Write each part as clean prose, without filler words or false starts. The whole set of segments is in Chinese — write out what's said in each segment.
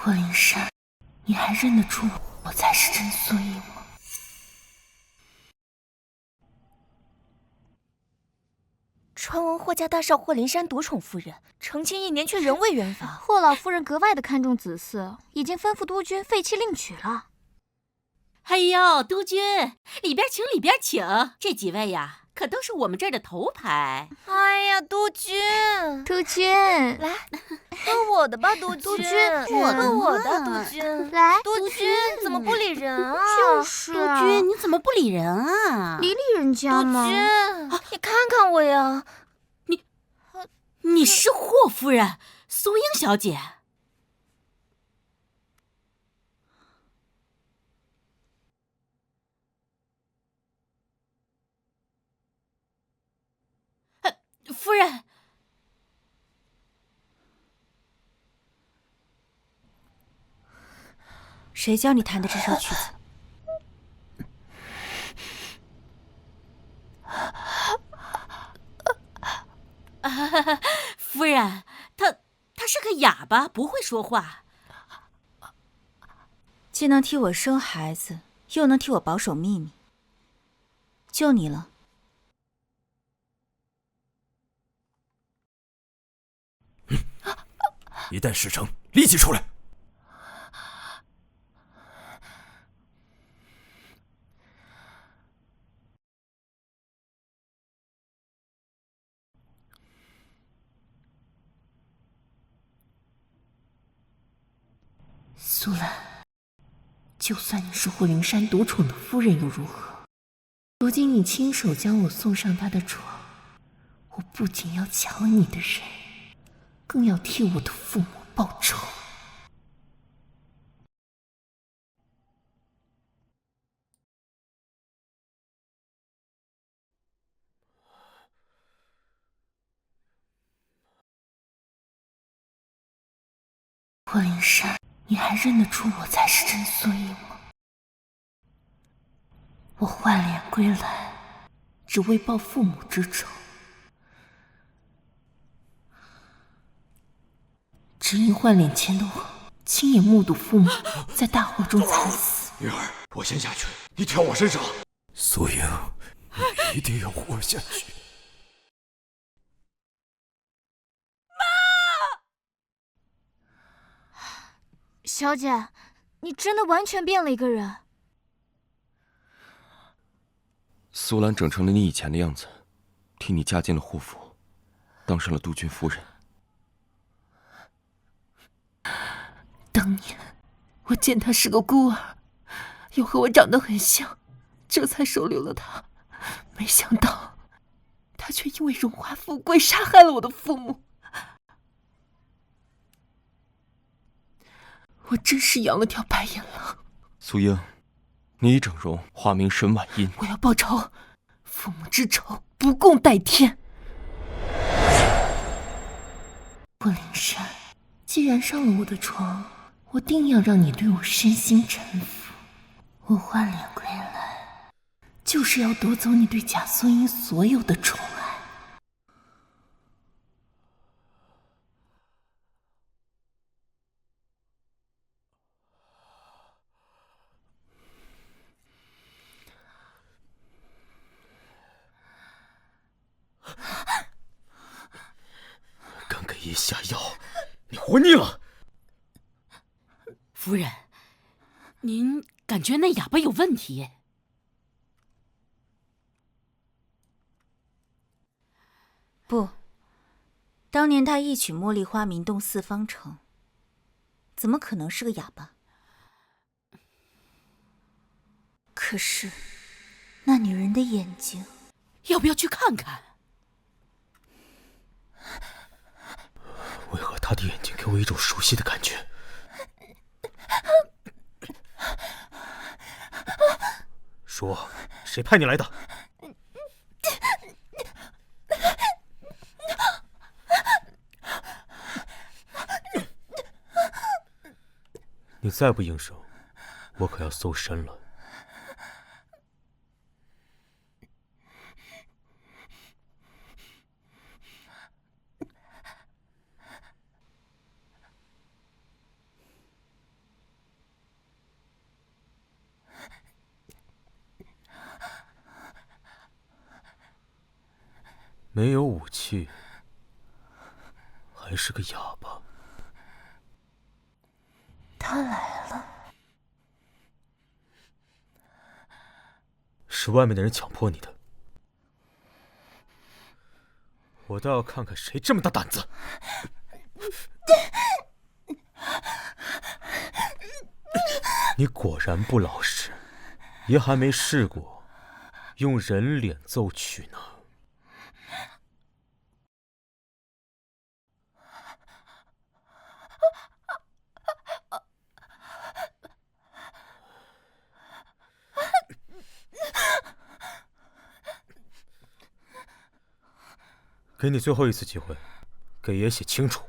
霍灵珊，你还认得出我才是真苏英吗？传闻霍家大少霍灵珊独宠夫人，成亲1年却仍未圆房。霍老夫人格外的看重子嗣，已经吩咐督军废妻另娶了。哎呦，督军，里边请里边请，这几位呀，可都是我们这儿的头牌。哎呀，督军，督军，来，喝我的吧，督军。督军，喝我的，督军。来，督军怎么不理人啊？就是啊，督军，你怎么不理人啊？理人家督嘛。军，你看看我呀，你是霍夫人，苏英小姐。夫人，谁教你弹的这首曲子？夫人，他是个哑巴，不会说话。既能替我生孩子，又能替我保守秘密，就你了。一旦事成，立即出来。苏兰，就算你是霍灵珊独宠的夫人又如何？如今你亲手将我送上他的床，我不仅要抢你的人，更要替我的父母报仇。霍灵珊，你还认得出我才是真苏英吗？我换脸归来，只为报父母之仇，只因换脸前的我亲眼目睹父母在大火中惨死。女儿，我先下去，你跳我身上。苏英，你一定要活下去。小姐，你真的完全变了一个人。苏兰整成了你以前的样子，替你嫁进了护府，当上了督军夫人。当年我见他是个孤儿，又和我长得很像，这才收留了他。没想到他却因为荣华富贵杀害了我的父母。我真是养了条白眼狼。苏英，你已整容，化名沈婉音。我要报仇，父母之仇不共戴天。霍灵珊，既然上了我的床，我定要让你对我身心臣服。我换脸归来，就是要夺走你对贾素英所有的宠爱。刚给一下药，你活腻了。夫人，您感觉那哑巴有问题？不，当年他一曲茉莉花名动四方城，怎么可能是个哑巴？可是，那女人的眼睛，要不要去看看？为何她的眼睛给我一种熟悉的感觉？说，谁派你来的？你再不应声，我可要搜身了。没有武器，还是个哑巴。他来了。是外面的人强迫你的。我倒要看看谁这么大胆子。你果然不老实，爷还没试过用人脸奏曲呢。给你最后一次机会，给爷写清楚。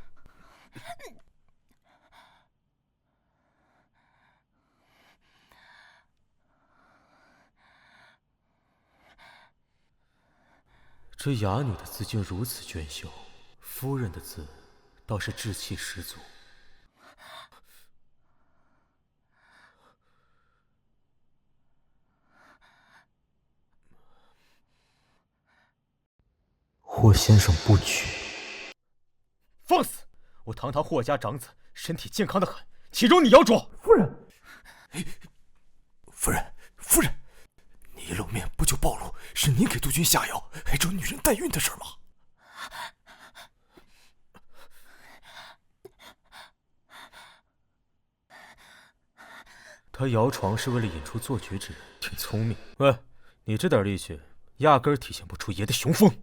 这哑女的字竟如此娟秀，夫人的字倒是稚气十足。霍先生不娶。放肆！我堂堂霍家长子，身体健康的很，岂容你妖捉？夫人，夫人，你一露面不就暴露是您给督军下药，还找女人代孕的事吗？他摇床是为了引出做绝之人，挺聪明。喂，你这点力气，压根儿体现不出爷的雄风。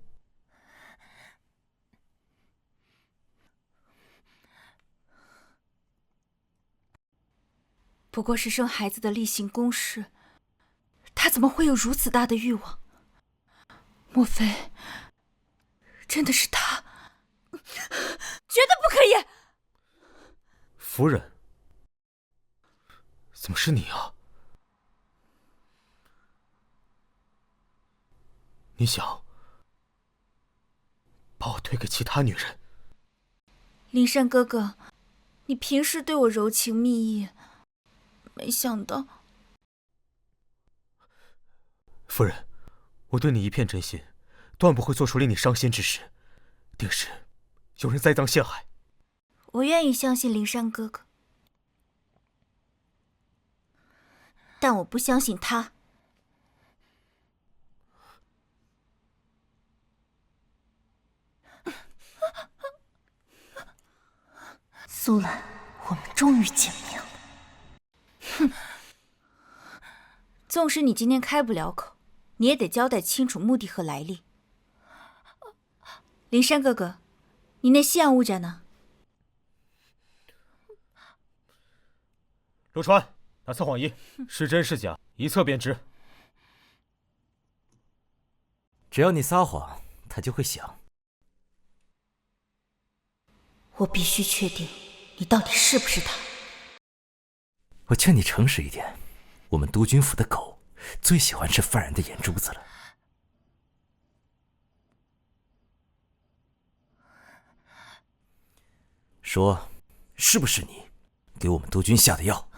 不过是生孩子的例行公事，他怎么会有如此大的欲望？莫非真的是他？绝对不可以！夫人，怎么是你啊？你想把我推给其他女人？灵山哥哥，你平时对我柔情蜜意，没想到……夫人，我对你一片真心，断不会做出令你伤心之事，定是有人栽赃陷害。我愿意相信灵山哥哥，但我不相信他。苏兰，我们终于见面了。哼，纵使你今天开不了口，你也得交代清楚目的和来历。灵山哥哥，你那西洋物件呢？陆川，拿测谎仪，是真是假，一测便知。只要你撒谎，他就会响。我必须确定你到底是不是他。我劝你诚实一点，我们督军府的狗最喜欢吃犯人的眼珠子了。说，是不是你给我们督军下的药？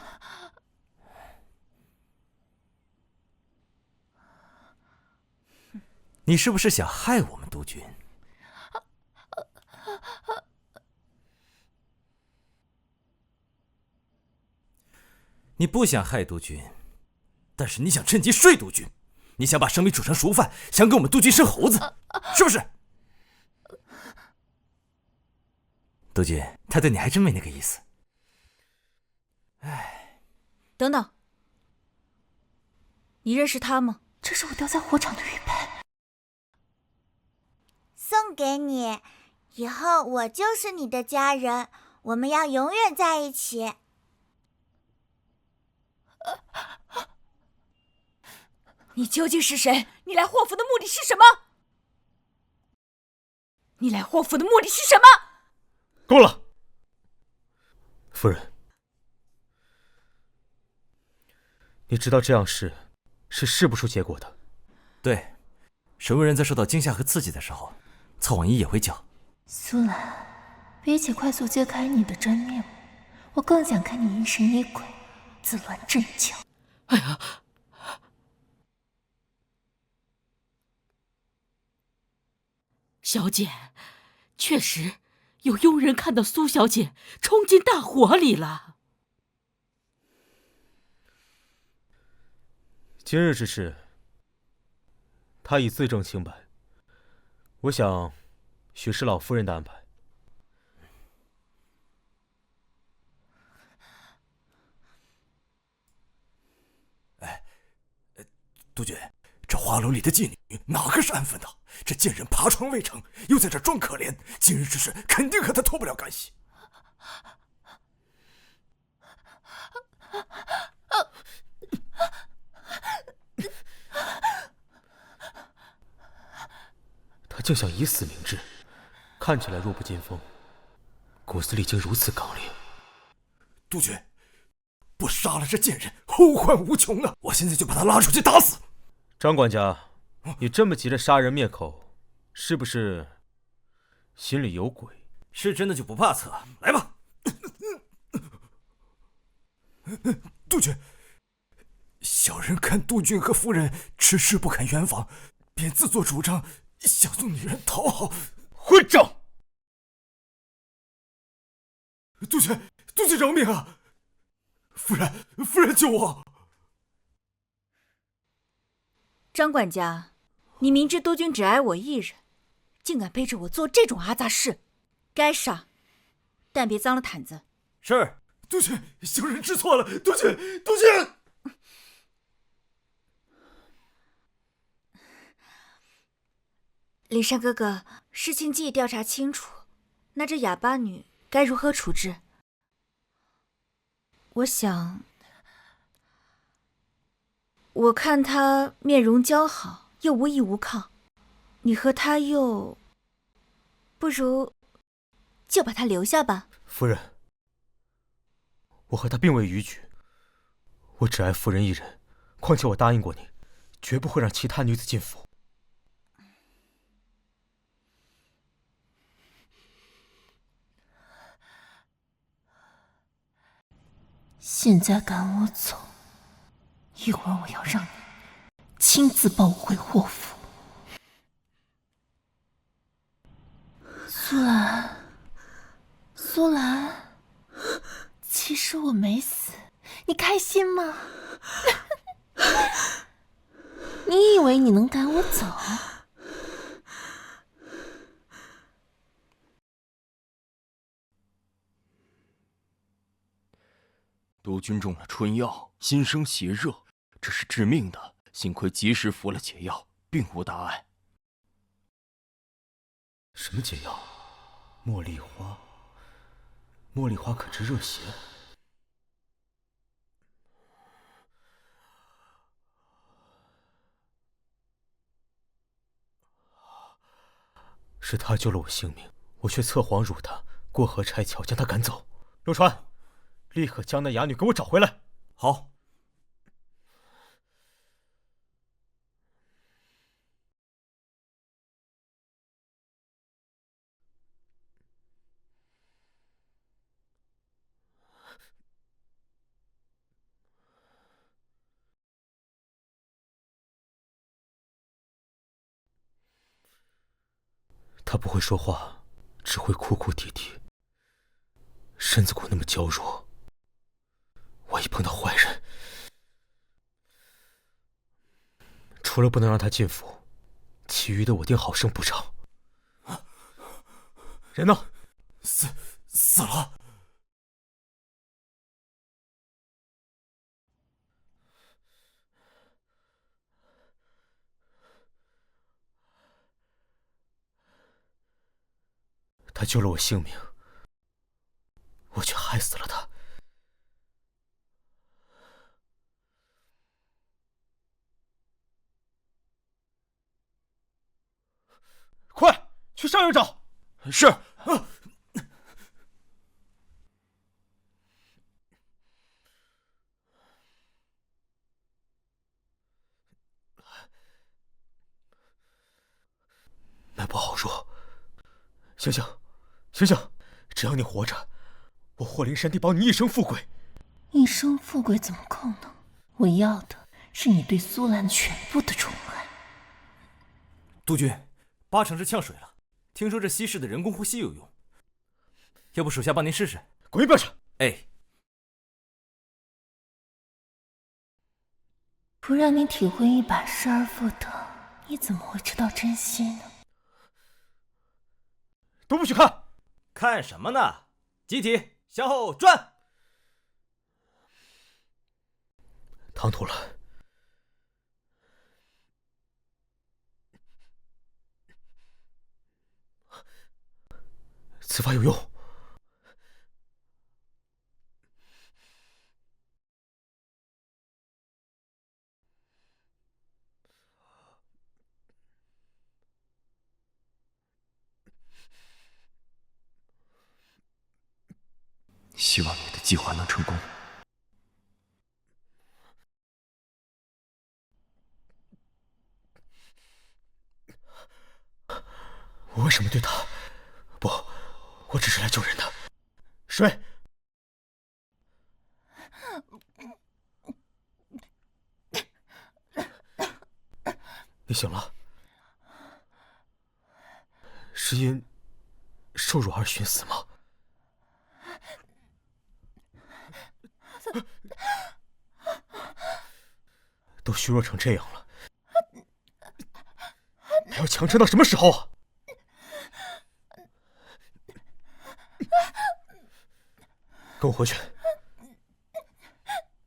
你是不是想害我们督军？你不想害督军，但是你想趁机睡督军，你想把生米煮成熟饭，想给我们督军生猴子，是不是？督军，他对你还真没那个意思。哎，等等，你认识他吗？这是我掉在火场的玉佩，送给你，以后我就是你的家人，我们要永远在一起。你究竟是谁？你来霍府的目的是什么？你来霍府的目的是什么？够了，夫人，你知道这样是试不出结果的。对，审问人在受到惊吓和刺激的时候，测谎仪也会叫。苏兰，比起快速揭开你的真面目，我更想看你疑神疑鬼、自乱阵脚。哎呀！小姐，确实有佣人看到苏小姐冲进大火里了。今日之事，他已自证清白，我想许是老夫人的安排。督军，这花楼里的妓女哪个是安分的？这贱人爬床未成，又在这装可怜，今日之事肯定和他脱不了干系。他竟想以死明志，看起来弱不禁风，骨子里竟如此刚烈。督军，不杀了这贱人，后患无穷啊！我现在就把他拉出去打死。张管家，你这么急着杀人灭口，是不是心里有鬼？是真的就不怕测，来吧。督军，小人看督军和夫人迟迟不肯圆房，便自作主张想送女人讨好。混账！督军饶命啊！夫人救我！张管家，你明知督军只爱我一人，竟敢背着我做这种阿杂事，该杀，但别脏了毯子。是，督军，小人知错了。督军。林山哥哥，事情既已调查清楚，那这哑巴女该如何处置？我看她面容姣好，又无依无靠，你和她又不如就把她留下吧。夫人，我和她并未逾矩，我只爱夫人一人，况且我答应过你，绝不会让其他女子进府。现在赶我走，一会儿我要让你亲自抱我回霍府。苏兰，其实我没死，你开心吗？你以为你能赶我走？督军中了春药，心生邪热，这是致命的。幸亏及时服了解药，并无大碍。什么解药？茉莉花？茉莉花可治热邪？是他救了我性命，我却测谎辱他，过河拆桥，将他赶走。陆川，立刻将那哑女给我找回来。好。他不会说话，只会哭哭啼啼，身子骨那么娇弱。万一碰到坏人，除了不能让他进府，其余的我定好生补偿。人呢？死了。他救了我性命，我却害死了他。快去上院找！是。脉搏好弱，醒醒！醒醒！只要你活着，我霍灵山地保你一生富贵。一生富贵怎么够呢？我要的是你对苏兰全部的宠爱。督军，8成是呛水了，听说这稀释的人工呼吸有用，要不属下帮您试试？滚一边去！哎，不让你体会一把失而复得，你怎么会知道珍惜呢？都不许看！看什么呢？集体向后转。唐突了。此法有用。希望你的计划能成功。我为什么对他？不，我只是来救人的。水。你醒了？是因受辱而寻死吗？都虚弱成这样了，还要强撑到什么时候啊？跟我回去，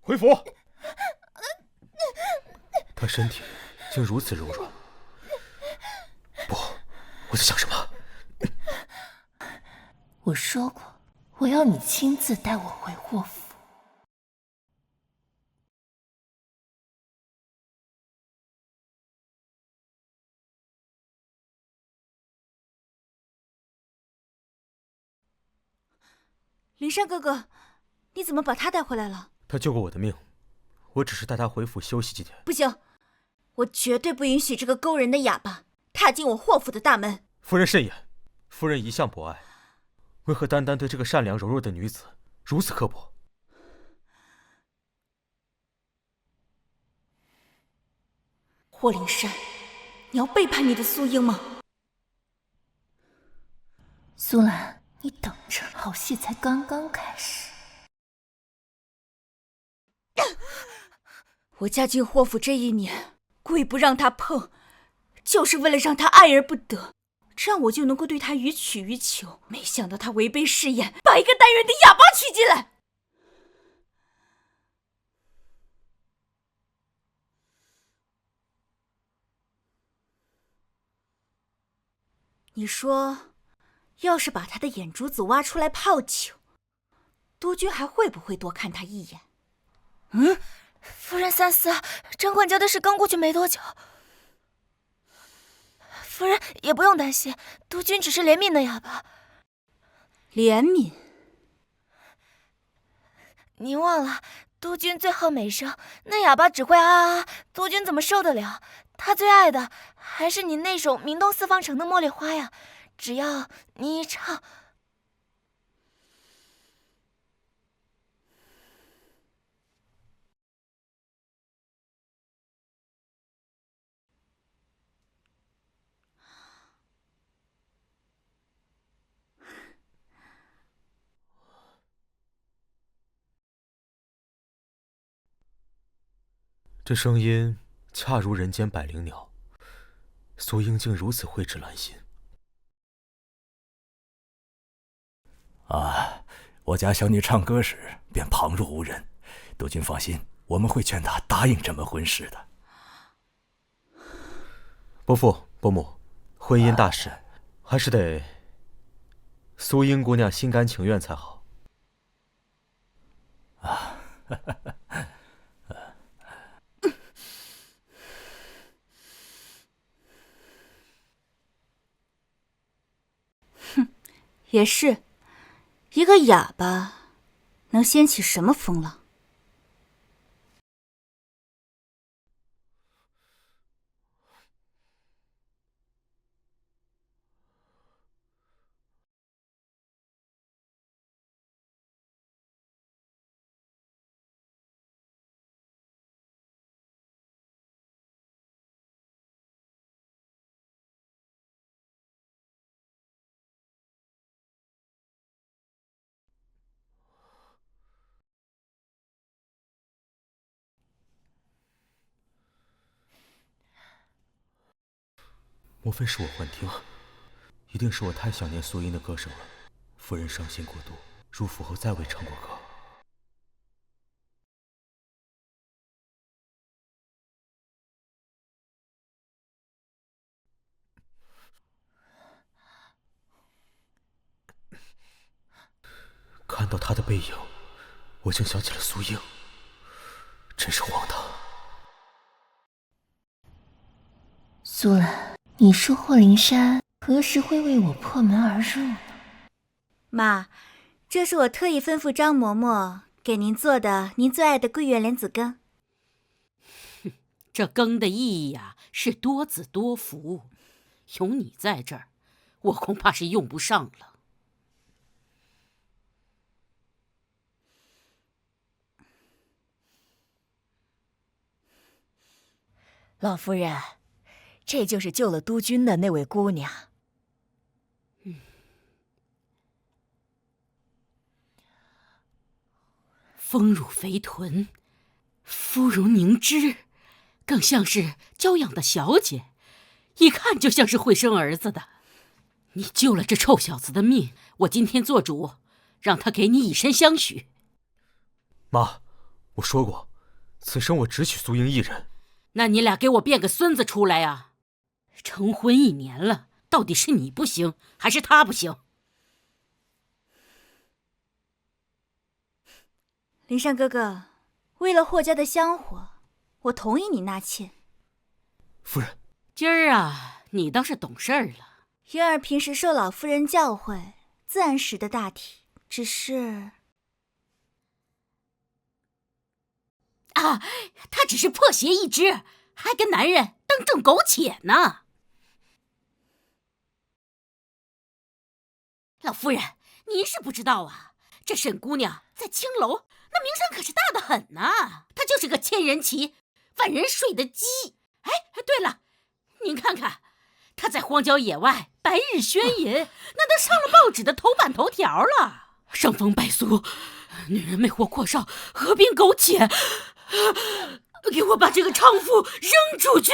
回府。他身体竟如此柔软。不，我在想什么？我说过，我要你亲自带我回霍府。灵山哥哥，你怎么把他带回来了？他救过我的命，我只是带他回府休息几天。不行，我绝对不允许这个勾人的哑巴踏进我霍府的大门。夫人慎言，夫人一向博爱，为何单单对这个善良柔弱的女子如此刻薄？霍灵山，你要背叛你的苏英吗？苏兰，你等着，好戏才刚刚开始。我嫁进霍府这1年，故意不让他碰，就是为了让他爱而不得，这样我就能够对他予取予求。没想到他违背誓言，把一个单人的哑巴娶进来。你说，要是把他的眼珠子挖出来泡酒，督军还会不会多看他一眼？夫人三思，掌管家的事刚过去没多久。夫人也不用担心，督军只是怜悯那哑巴。怜悯？你忘了，督军最好美声，那哑巴只会啊啊啊，督军怎么受得了？他最爱的还是你那首名动四方城的茉莉花呀，只要你一唱。这声音恰如人间百灵鸟，苏英竟如此蕙质兰心。啊，我家小女唱歌时便旁若无人，督军放心，我们会劝她答应这门婚事的。伯父、伯母，婚姻大事，还是得苏英姑娘心甘情愿才好。啊，也是，一个哑巴能掀起什么风浪？莫非是我幻听？一定是我太想念苏音的歌声了。夫人伤心过度，入府后再未唱过歌。看到他的背影，我竟想起了苏英，真是荒唐。苏兰，你说霍灵珊何时会为我破门而入呢？妈，这是我特意吩咐张嬷嬷给您做的您最爱的桂圆莲子羹。这羹的意义呀，是多子多福。有你在这儿，我恐怕是用不上了。老夫人，这就是救了督军的那位姑娘。丰乳肥臀，肤如凝脂，更像是娇养的小姐，一看就像是会生儿子的。你救了这臭小子的命，我今天做主，让他给你以身相许。妈，我说过，此生我只娶苏英一人。那你俩给我变个孙子出来呀！成婚1年了，到底是你不行，还是他不行？灵珊哥哥，为了霍家的香火，我同意你纳妾。夫人，今儿啊，你倒是懂事儿了。云儿平时受老夫人教诲，自然识得大体，只是……啊，他只是破鞋一只，还跟男人当众苟且呢。老夫人，您是不知道啊，这沈姑娘在青楼那名声可是大得很呐。她就是个千人骑、万人睡的鸡。哎，对了，您看看，她在荒郊野外白日宣淫，那都上了报纸的头版头条了。伤风败俗，女人魅惑阔少，合并苟且。给我把这个娼妇扔出去！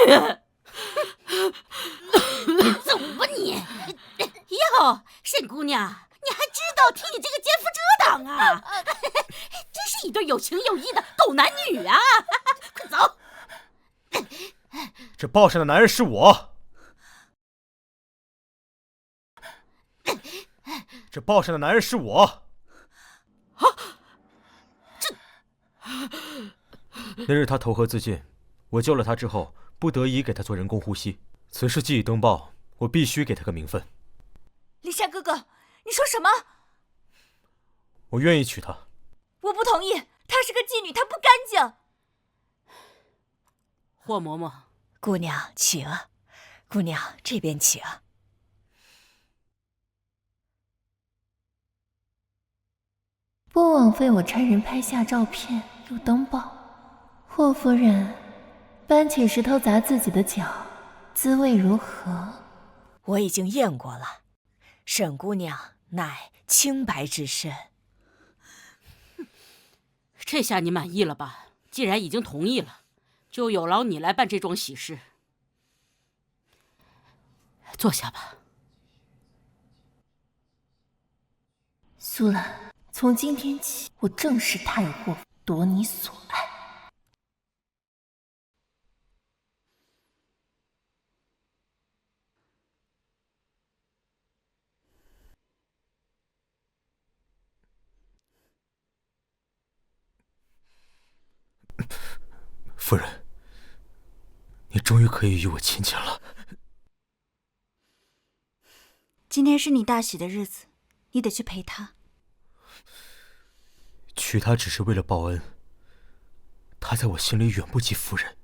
走吧你！哟，沈姑娘，你还知道替你这个奸夫遮挡啊？真是一对有情有义的狗男女啊！快走！这报上的男人是我。这报上的男人是我。那日他投河自尽，我救了他之后，不得已给他做人工呼吸。此事既已登报，我必须给他个名分。灵珊哥哥，你说什么？我愿意娶她。我不同意，她是个妓女，她不干净。霍嬷嬷，姑娘请，姑娘这边请。不枉费我差人拍下照片又登报。霍夫人，搬起石头砸自己的脚，滋味如何？我已经验过了，沈姑娘乃清白之身。这下你满意了吧？既然已经同意了，就有劳你来办这桩喜事。坐下吧。苏兰，从今天起，我正式踏入霍府，夺你所爱。夫人，你终于可以与我亲近了。今天是你大喜的日子，你得去陪他。娶她只是为了报恩，她在我心里远不及夫人。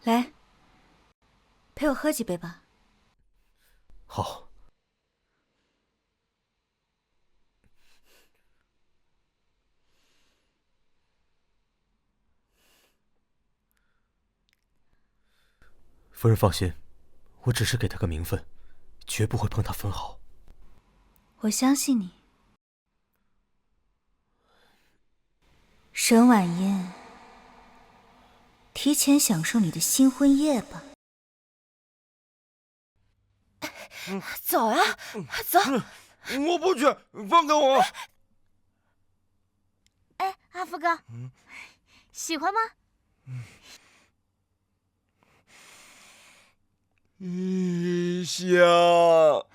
来，陪我喝几杯吧。好。夫人放心，我只是给他个名分，绝不会碰他分毫。我相信你。沈婉嫣，提前享受你的新婚夜吧。走啊，走！我不去，放开我！哎，阿福哥，喜欢吗？香。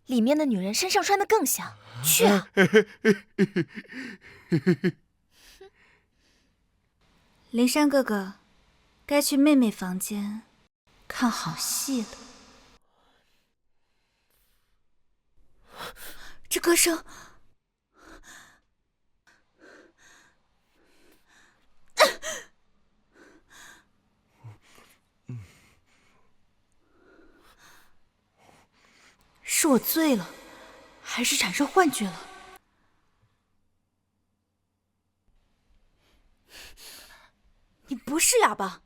里面的女人身上穿的更香，去啊！灵山哥哥，该去妹妹房间看好戏了。这歌声，是我醉了，还是产生幻觉了？你不是哑巴。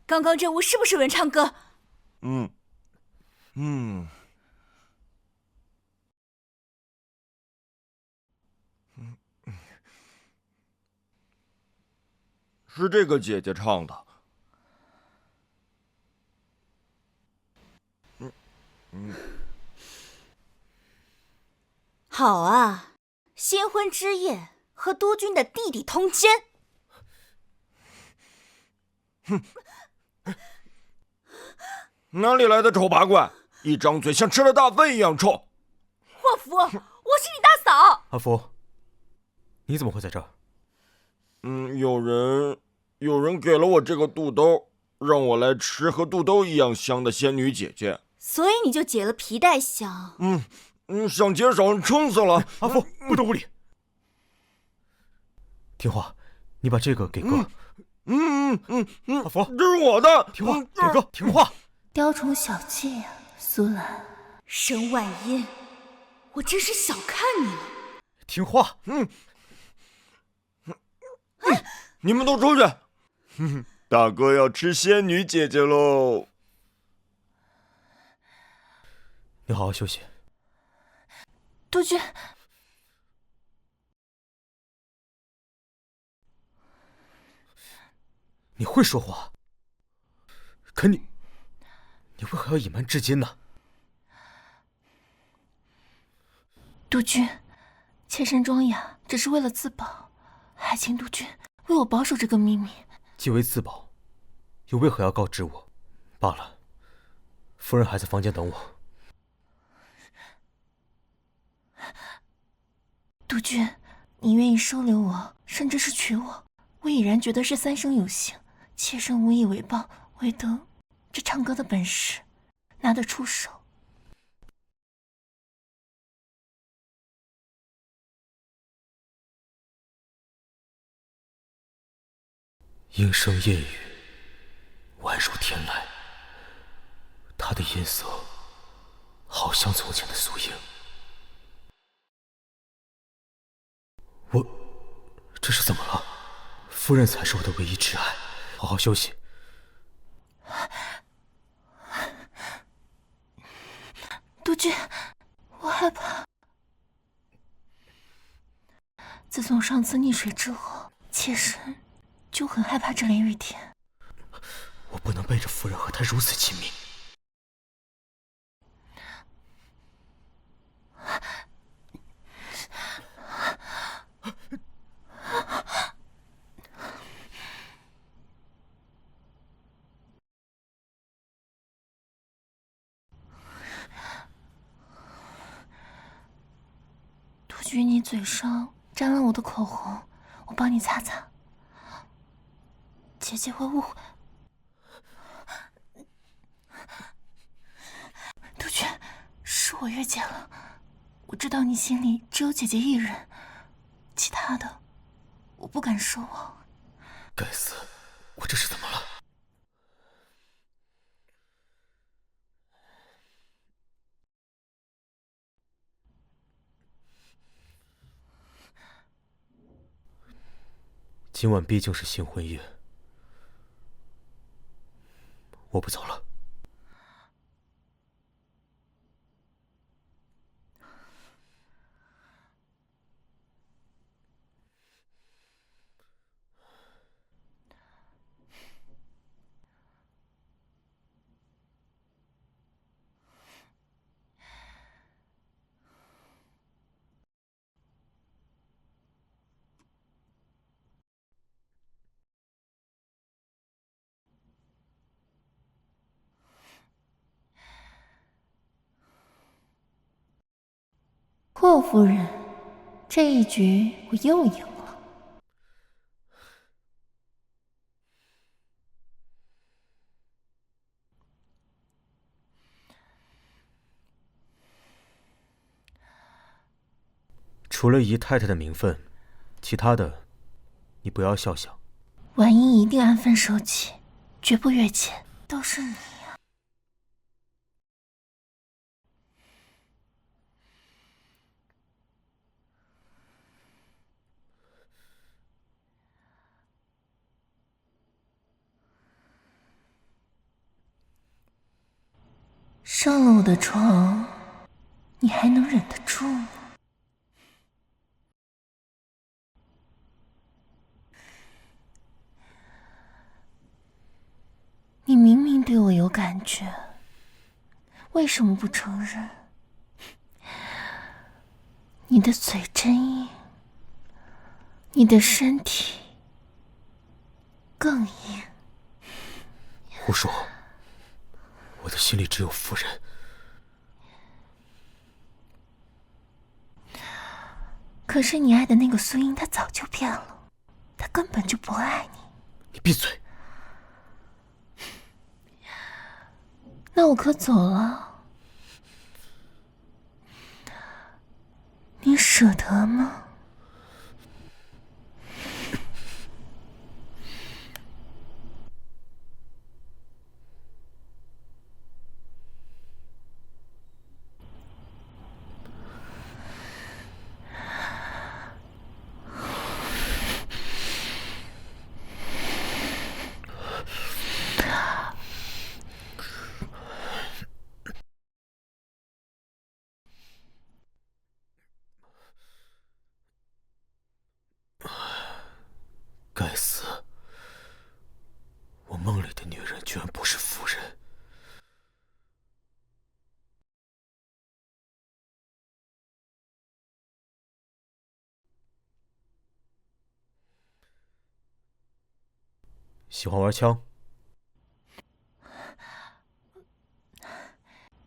刚刚这舞是不是有人唱歌？是这个姐姐唱的。好啊，新婚之夜和督军的弟弟通奸。哪里来的丑八怪？一张嘴像吃了大粪一样臭！霍福，我是你大嫂。阿福，你怎么会在这儿？有人给了我这个肚兜，让我来吃和肚兜一样香的仙女姐姐。所以你就解了皮带想？想解手撑死了。阿福，不得无礼！听话，你把这个给哥。阿福，这是我的。听话，给哥，听话。雕虫小技呀，苏兰。沈婉音，我真是小看你了。听话。你们都出去。大哥要吃仙女姐姐喽。你好好休息。督军，你会说话，可你为何要隐瞒至今呢？督军，妾身庄雅只是为了自保，还请督军为我保守这个秘密。既为自保，又为何要告知我？罢了，夫人还在房间等我。督军，你愿意收留我，甚至是娶我，我已然觉得是三生有幸。妾身无以为报，唯得这唱歌的本事，拿得出手。莺声夜语，宛如天籁。她的音色，好像从前的苏英。这是怎么了？夫人才是我的唯一挚爱，好好休息。督军，我害怕。自从上次溺水之后，妾身就很害怕这连雨天。我不能背着夫人和她如此亲密。督军，你嘴上沾了我的口红，我帮你擦擦。姐姐会误会。督军，是我越界了。我知道你心里只有姐姐一人，其他的我不敢奢望。该死，我这是怎么了？今晚毕竟是新婚夜，我不走了。霍夫人，这一局我又赢了。除了姨太太的名分，其他的你不要肖想。婉莹一定安分守己，绝不越界。都是你呀！上了我的床，你还能忍得住吗？你明明对我有感觉，为什么不承认？你的嘴真硬，你的身体更硬。胡说！我的心里只有夫人。可是你爱的那个苏英，他早就变了，他根本就不爱你。你闭嘴！那我可走了，你舍得吗？该死！我梦里的女人居然不是夫人。喜欢玩枪？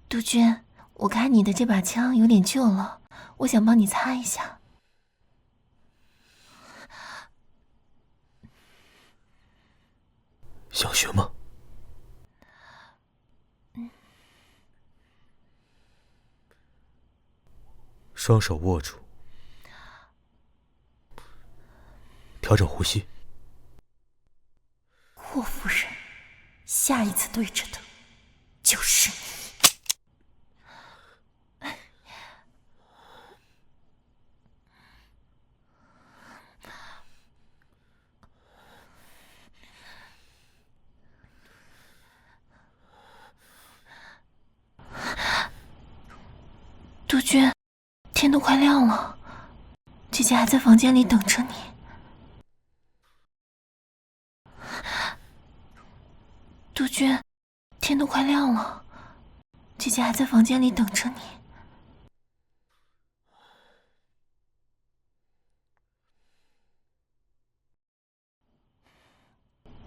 杜鹃，我看你的这把枪有点旧了，我想帮你擦一下。想学吗？双手握住，调整呼吸。霍夫人，下一次对着的就是你。杜鹃，天都快亮了，姐姐还在房间里等着你。杜鹃，天都快亮了，姐姐还在房间里等着你。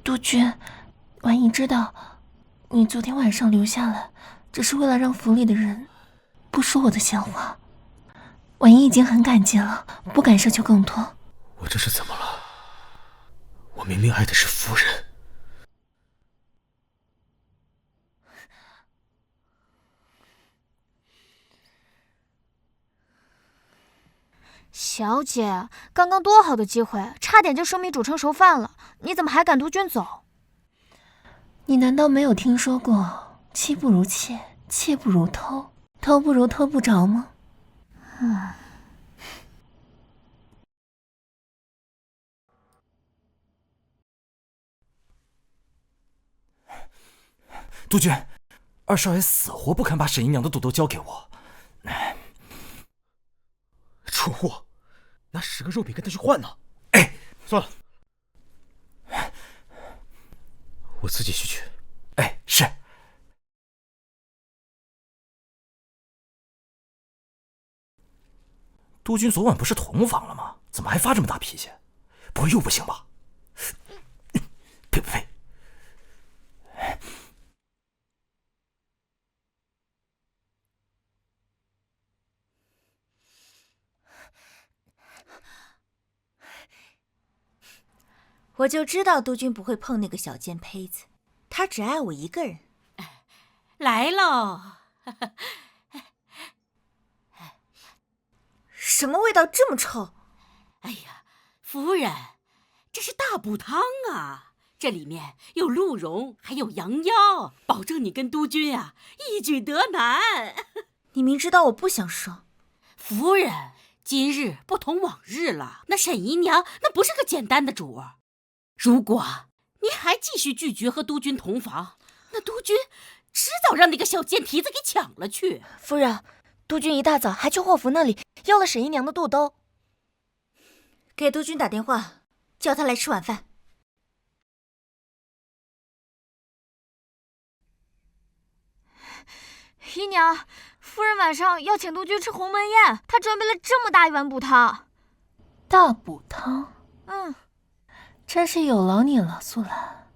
杜鹃，婉莹知道你昨天晚上留下来，只是为了让府里的人不说我的闲话。婉莹已经很感激了，不敢奢求更多。我这是怎么了？我明明爱的是夫人。小姐，刚刚多好的机会，差点就生米煮成熟饭了，你怎么还赶杜鹃走？你难道没有听说过妻不如妾，妾不如偷，偷不如偷不着吗？杜鹃，二少爷死活不肯把沈姨娘的肚兜交给我。蠢货，拿10个肉饼跟他去换呢。哎，算了，我自己去取。哎，是。督军昨晚不是同房了吗？怎么还发这么大脾气？不会又不行吧？呸呸呸！我就知道督军不会碰那个小贱胚子，他只爱我一个人。来喽！什么味道这么臭？哎呀，夫人，这是大补汤啊！这里面有鹿茸，还有羊腰，保证你跟督军啊一举得男。你明知道我不想生。夫人，今日不同往日了。那沈姨娘那不是个简单的主儿。如果你还继续拒绝和督军同房，那督军迟早让那个小贱蹄子给抢了去。夫人，督军一大早还去霍府那里要了沈姨娘的肚兜。给督军打电话，叫他来吃晚饭。姨娘，夫人晚上要请督军吃鸿门宴，她准备了这么大一碗补汤。大补汤？嗯，真是有劳你了，素兰。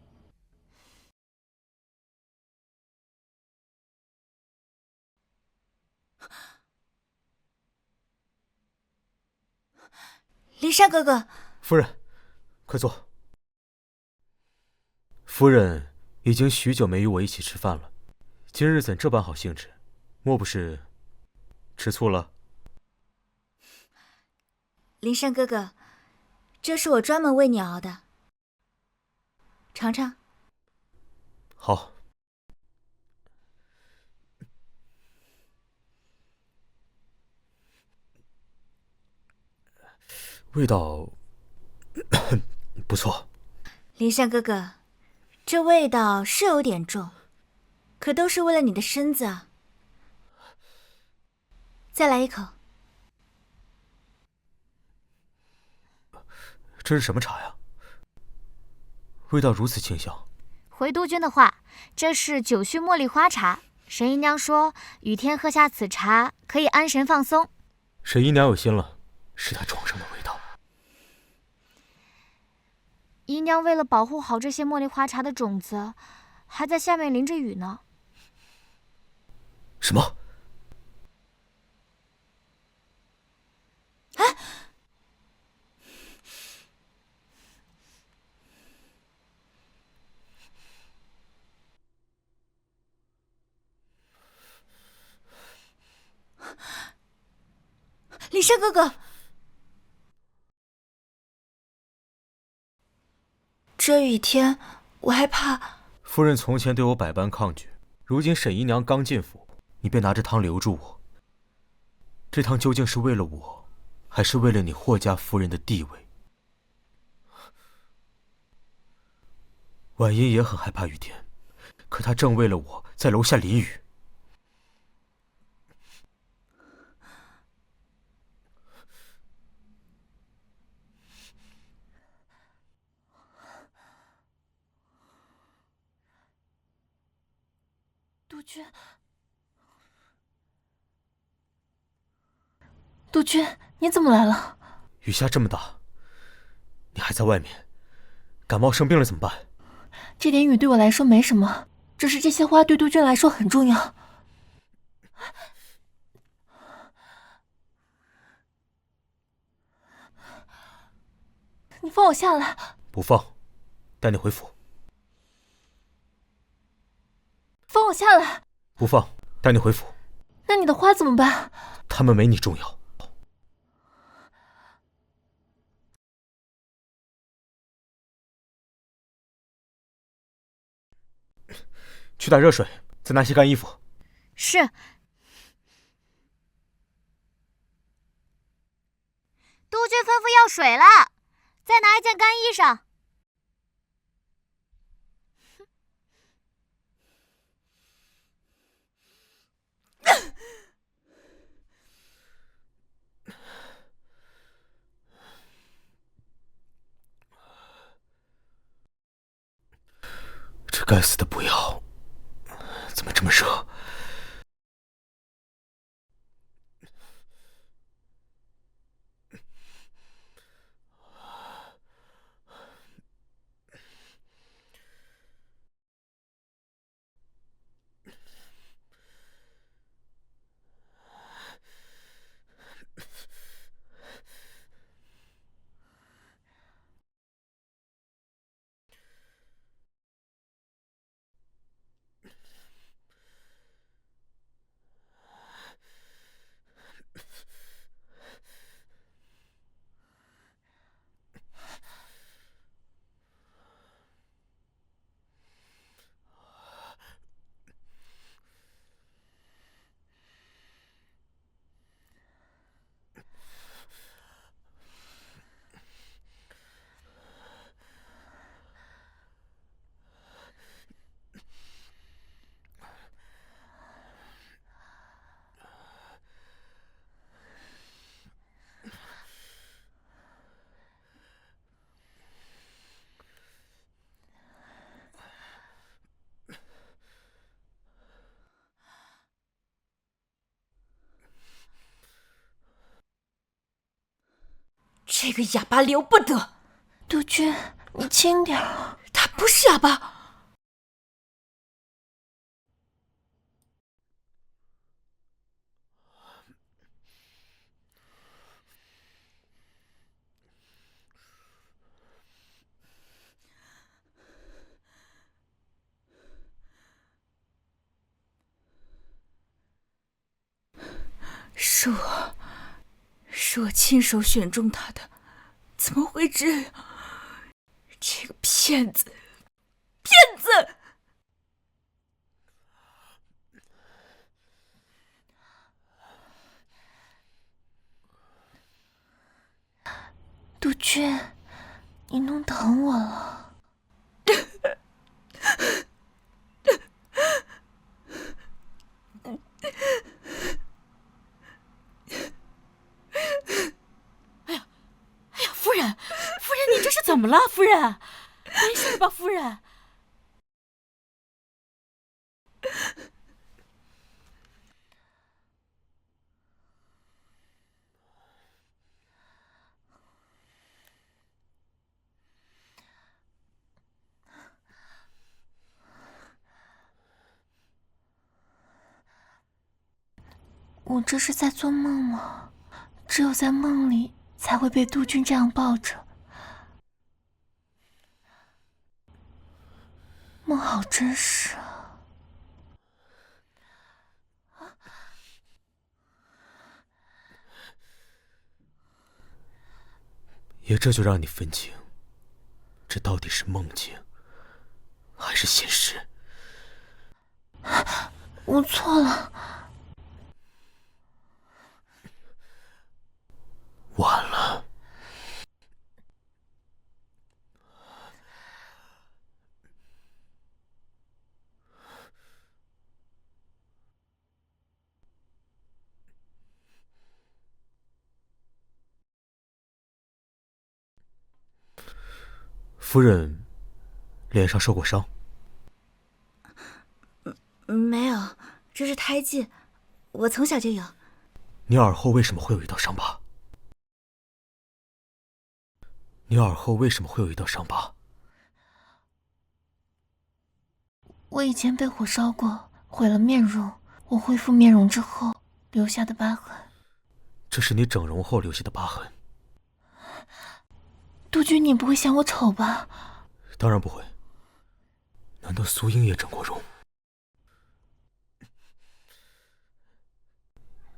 骊山哥哥，夫人，快坐。夫人已经许久没与我一起吃饭了，今日怎这般好兴致？莫不是吃醋了？骊山哥哥，这是我专门为你熬的，尝尝。好。味道不错。骊山哥哥，这味道是有点重，可都是为了你的身子啊。再来一口。这是什么茶呀？味道如此清香。回督军的话，这是九须茉莉花茶。沈姨娘说，雨天喝下此茶可以安神放松。沈姨娘有心了，是她床上的味道。姨娘为了保护好这些茉莉花茶的种子，还在下面淋着雨呢。什么？哎！骊山哥哥，这雨天我害怕。夫人从前对我百般抗拒，如今沈姨娘刚进府，你便拿着汤留住我。这汤究竟是为了我，还是为了你霍家夫人的地位？婉音也很害怕雨天，可她正为了我在楼下淋雨。督军，你怎么来了？雨下这么大，你还在外面，感冒生病了怎么办？这点雨对我来说没什么，只是这些花对督军来说很重要。你放我下来！不放，带你回府。放我下来！不放，带你回府。那你的花怎么办？他们没你重要。去打热水，再拿些干衣服。是。督军吩咐要水了，再拿一件干衣裳。这该死的补药怎么这么热？这个哑巴留不得。督军，你轻点儿。他不是哑巴。是我亲手选中他的，怎么会这样？这个骗子！督军，你弄疼我了。夫人，你这是怎么了？夫人，没事吧？夫人。我这是在做梦吗？只有在梦里才会被督军这样抱着，梦好真实啊！也这就让你分清，这到底是梦境还是现实？我错了。晚了。夫人脸上受过伤？没有，这是胎记，我从小就有。你耳后为什么会有一道伤疤？我以前被火烧过，毁了面容。我恢复面容之后留下的疤痕。这是你整容后留下的疤痕。督军，你不会嫌我丑吧？当然不会。难道苏英也整过容？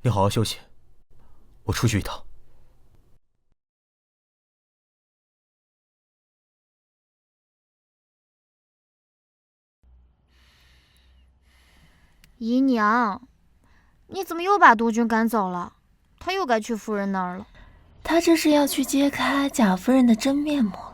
你好好休息，我出去一趟。姨娘，你怎么又把督军赶走了？他又该去夫人那儿了。他这是要去揭开贾夫人的真面目了。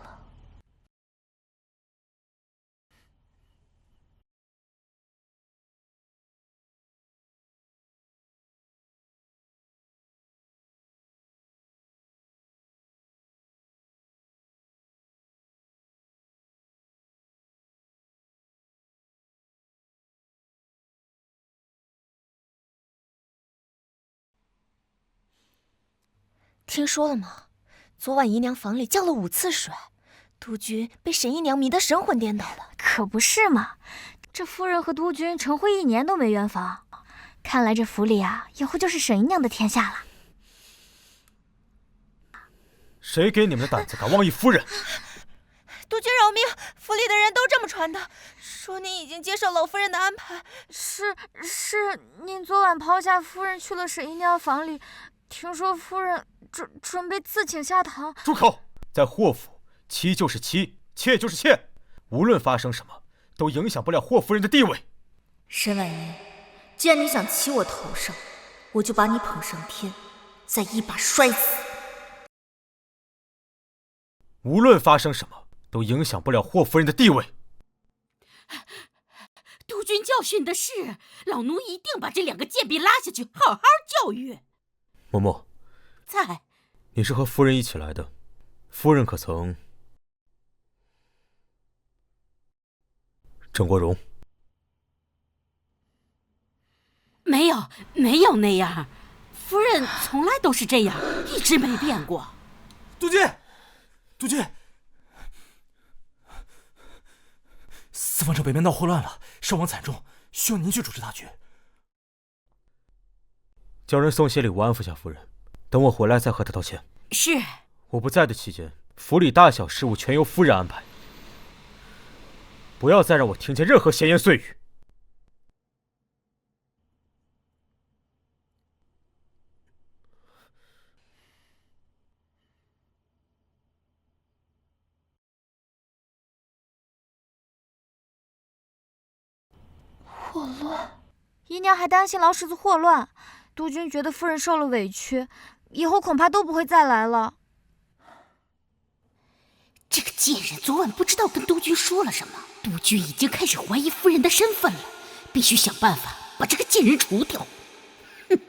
听说了吗？昨晚姨娘房里降了5次水，督军被沈姨娘迷得神魂颠倒了。可不是嘛，这夫人和督军成婚1年都没圆房，看来这府里啊，以后就是沈姨娘的天下了。谁给你们的胆子敢妄议夫人？督军饶命！府里的人都这么传的，说您已经接受老夫人的安排。是，您昨晚抛下夫人去了沈姨娘房里，听说夫人准备自请下堂。住口！在霍府，妻就是妻，妾就是妾，无论发生什么，都影响不了霍夫人的地位。沈婉莹，既然你想骑我头上，我就把你捧上天，再一把摔死。无论发生什么，都影响不了霍夫人的地位。督军教训的是，老奴一定把这2个贱婢拉下去，好好教育。嬷嬷，在。你是和夫人一起来的，夫人可曾整过容？没有那样，夫人从来都是这样，一直没变过。督军，督军，四方城北面闹祸乱了，伤亡惨重，需要您去主持大局。叫人送些礼物安抚下夫人，等我回来再和她道歉。是。我不在的期间，府里大小事务全由夫人安排，不要再让我听见任何闲言碎语。霍乱，姨娘还担心劳什子霍乱。督军觉得夫人受了委屈，以后恐怕都不会再来了。这个贱人昨晚不知道跟督军说了什么，督军已经开始怀疑夫人的身份了，必须想办法把这个贱人除掉。哼！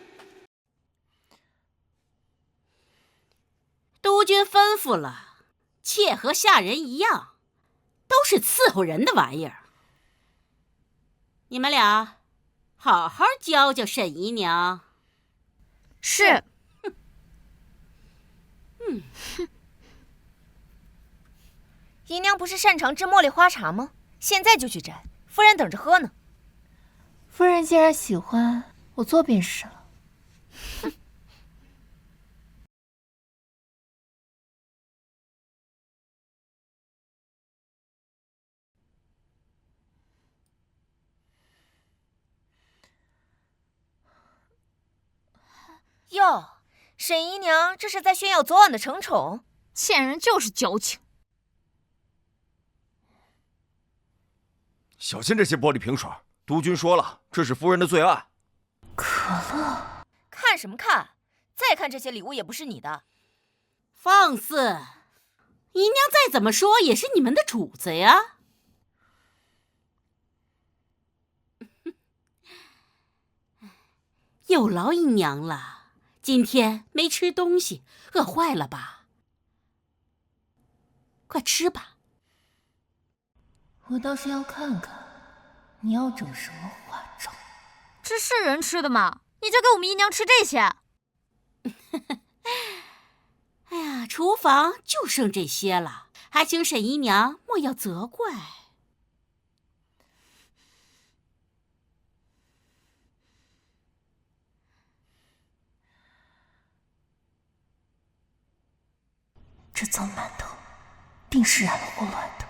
督军吩咐了，妾和下人一样，都是伺候人的玩意儿。你们俩好好教教沈姨娘。是。姨娘不是擅长制茉莉花茶吗？现在就去摘，夫人等着喝呢。夫人既然喜欢，我做便是了。哟，沈姨娘这是在炫耀昨晚的承宠？贱人就是矫情。小心这些玻璃瓶水，督军说了，这是夫人的最爱。可乐，看什么看？再看这些礼物也不是你的。放肆！姨娘再怎么说也是你们的主子呀。有劳姨娘了，今天没吃东西，饿坏了吧？快吃吧。我倒是要看看你要整什么花招。这是人吃的吗？你就给我们姨娘吃这些？哎呀，厨房就剩这些了，还请沈姨娘莫要责怪。这糟馒头定是染了霍乱的。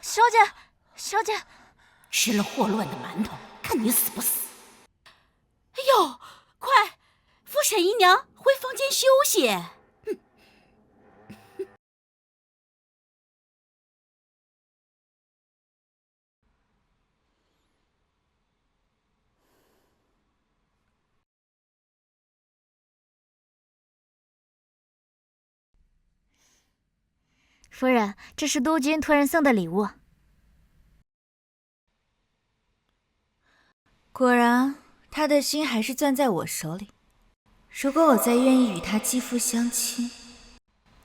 小姐，小姐，吃了霍乱的馒头，看你死不死！哎呦，快，扶沈姨娘回房间休息。夫人，这是督军托人送的礼物。果然，他的心还是攥在我手里。如果我再愿意与他肌肤相亲，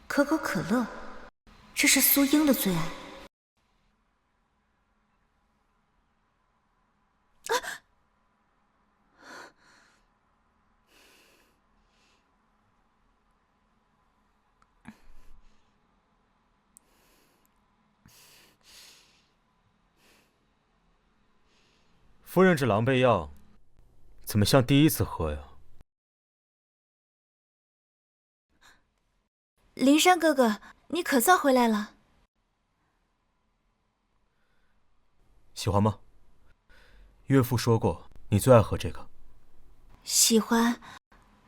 可口可乐，这是苏英的最爱。夫人这狼狈样，怎么像第一次喝呀？灵山哥哥，你可算回来了。喜欢吗？岳父说过，你最爱喝这个。喜欢。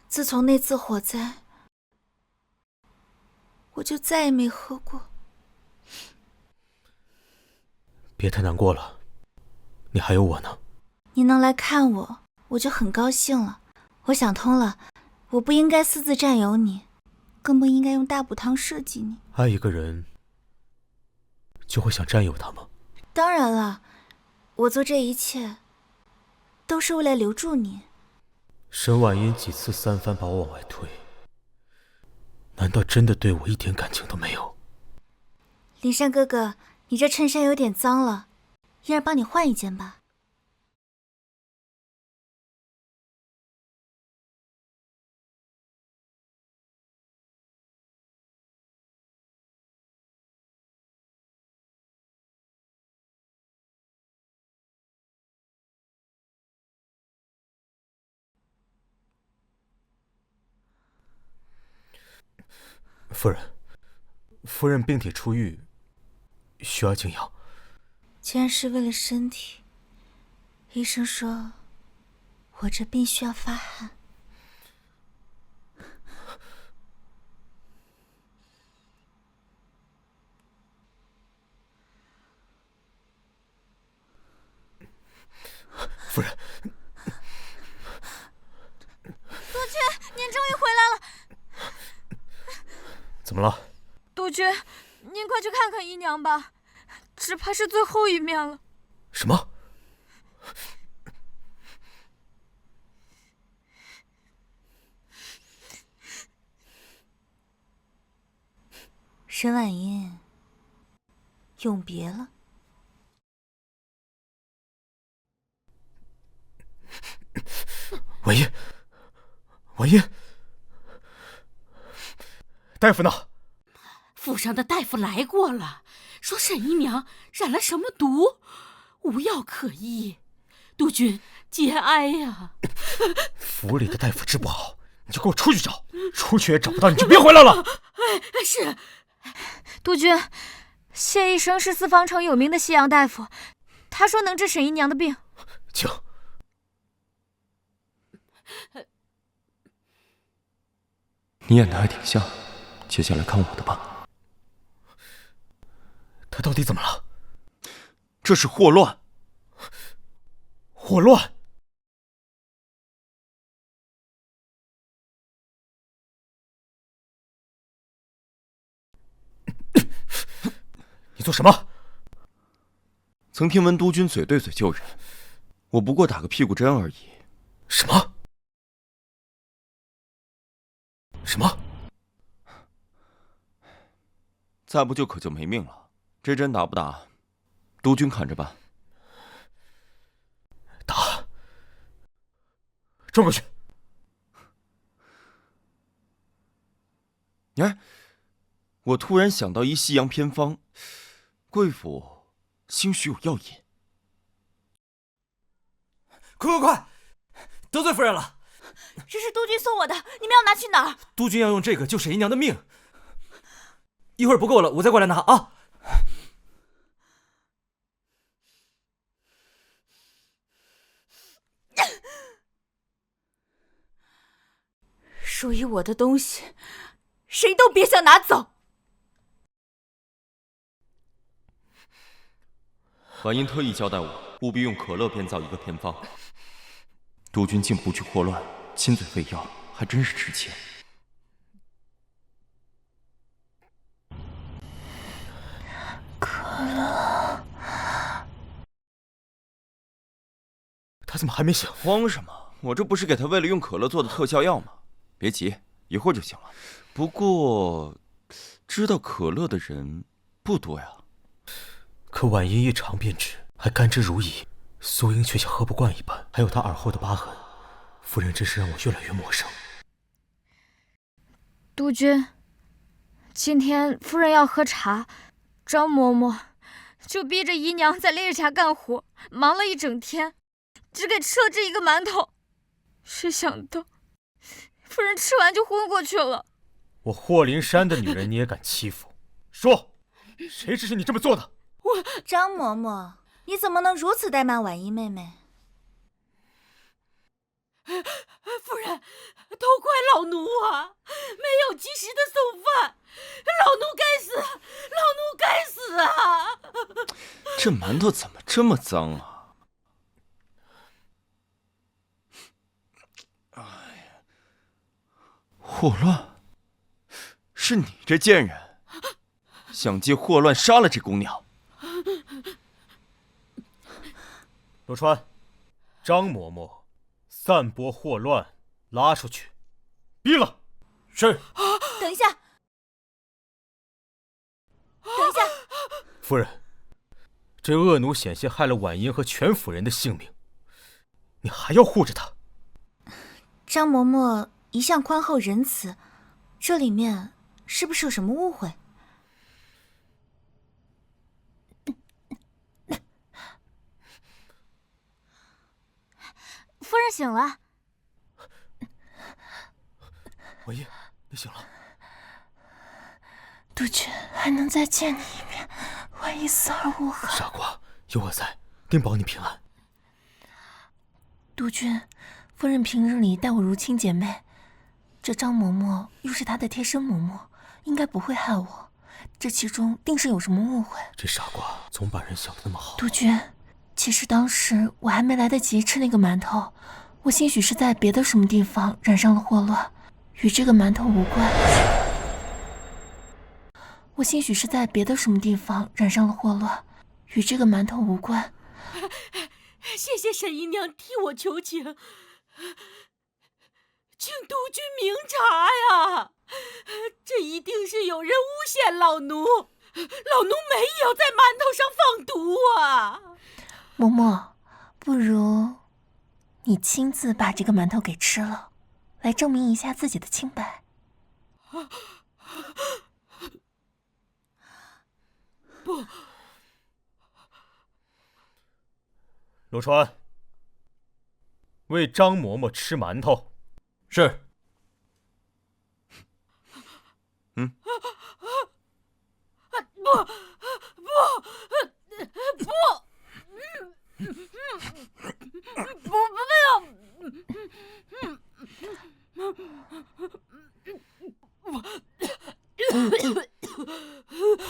自从那次火灾，我就再也没喝过。别太难过了，你还有我呢。你能来看我，我就很高兴了。我想通了，我不应该私自占有你，更不应该用大补汤设计你。爱一个人，就会想占有他吗？当然了，我做这一切，都是为了留住你。沈婉音几次三番把我往外推，难道真的对我一点感情都没有？林山哥哥，你这衬衫有点脏了，嫣儿帮你换一件吧。夫人病体初愈，需要静养。既然是为了身体，医生说我这病需要发汗。夫人，督军，您终于回来了。怎么了？督军，您快去看看姨娘吧，只怕是最后一面了。什么？沈婉音永别了。婉音，大夫呢？府上的大夫来过了，说沈姨娘染了什么毒，无药可医，督军节哀呀。府里的大夫治不好，你就给我出去找，出去也找不到，你就别回来了。是。督军，谢医生是四方城有名的西洋大夫，他说能治沈姨娘的病。请。你演的还挺像，接下来看我的吧。他到底怎么了？这是霍乱。霍乱？你做什么？曾听闻督军嘴对嘴救人，我不过打个屁股针而已。什么？什么？再不就可就没命了。这针打不打，督军看着办。打！转过去。哎，我突然想到一西洋偏方，贵府兴许有药引。快！得罪夫人了！这是督军送我的，你们要拿去哪儿？督军要用这个救沈姨娘的命。一会儿不够了，我再过来拿啊！属于我的东西，谁都别想拿走。婉音特意交代我，务必用可乐编造一个偏方。督军竟不惧霍乱，亲嘴喂药，还真是值钱。可乐，他怎么还没醒？慌什么？我这不是给他喂了用可乐做的特效药吗？别急，一会儿就行了。不过，知道可乐的人不多呀。可婉音一尝便知，还甘之如饴。苏英却像喝不惯一般，还有她耳后的疤痕，夫人真是让我越来越陌生。督军，今天夫人要喝茶，张嬷嬷就逼着姨娘在烈日下干活，忙了一整天，只给吃了这一个馒头。谁想到，夫人吃完就昏过去了。我霍林山的女人你也敢欺负？说，谁指使你这么做的？张嬷嬷，你怎么能如此怠慢婉音妹妹？夫人，都怪老奴啊，没有及时的送饭，老奴该死，老奴该死啊！这馒头怎么这么脏啊？哎呀，霍乱，是你这贱人，想借霍乱杀了这姑娘。罗川，张嬷嬷散播霍乱，拉出去，毙了。是。等一下，等一下。夫人，这恶奴险些害了婉英和全府人的性命，你还要护着他？张嬷嬷一向宽厚仁慈，这里面是不是有什么误会？夫人醒了。婉英，你醒了。督军还能再见你一面，万一死而无憾。傻瓜，有我在，定保你平安。督军，夫人平日里待我如亲姐妹，这张嬷嬷又是她的贴身嬷嬷，应该不会害我，这其中定是有什么误会。这傻瓜总把人想得那么好。督军，其实当时我还没来得及吃那个馒头，我兴许是在别的什么地方染上了祸乱，与这个馒头无关。我兴许是在别的什么地方染上了祸乱，与这个馒头无关。谢谢沈姨娘替我求情，请督军明察呀！这一定是有人诬陷老奴，老奴没有在馒头上放毒啊！嬷嬷，不如你亲自把这个馒头给吃了，来证明一下自己的清白。不，陆川，为张嬷嬷吃馒头。是。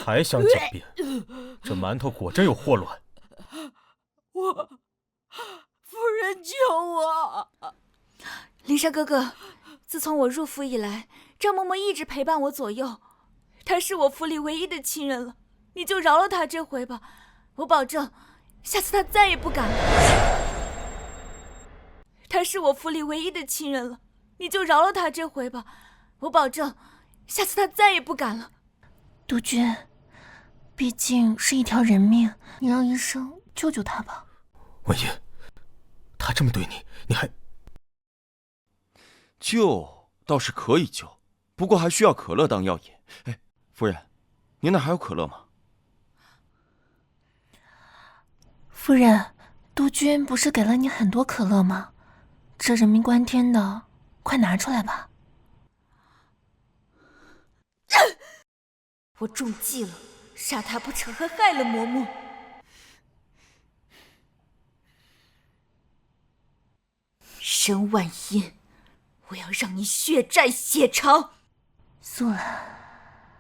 还想狡辩？这馒头果真有祸乱。夫人救我！林珊哥哥，自从我入府以来，张嬷嬷一直陪伴我左右，她是我府里唯一的亲人了，你就饶了她这回吧，我保证，下次她再也不敢了。她是我府里唯一的亲人了，你就饶了她这回吧，我保证，下次她再也不敢了。督军，毕竟是一条人命，你让医生救救她吧。婉英，他这么对你，你还……救倒是可以救，不过还需要可乐当药引。哎，夫人，您那还有可乐吗？夫人，督军不是给了你很多可乐吗？这人命关天的，快拿出来吧。我中计了，杀他不成，还害了嬷嬷。沈婉音，我要让你血债血偿。素兰，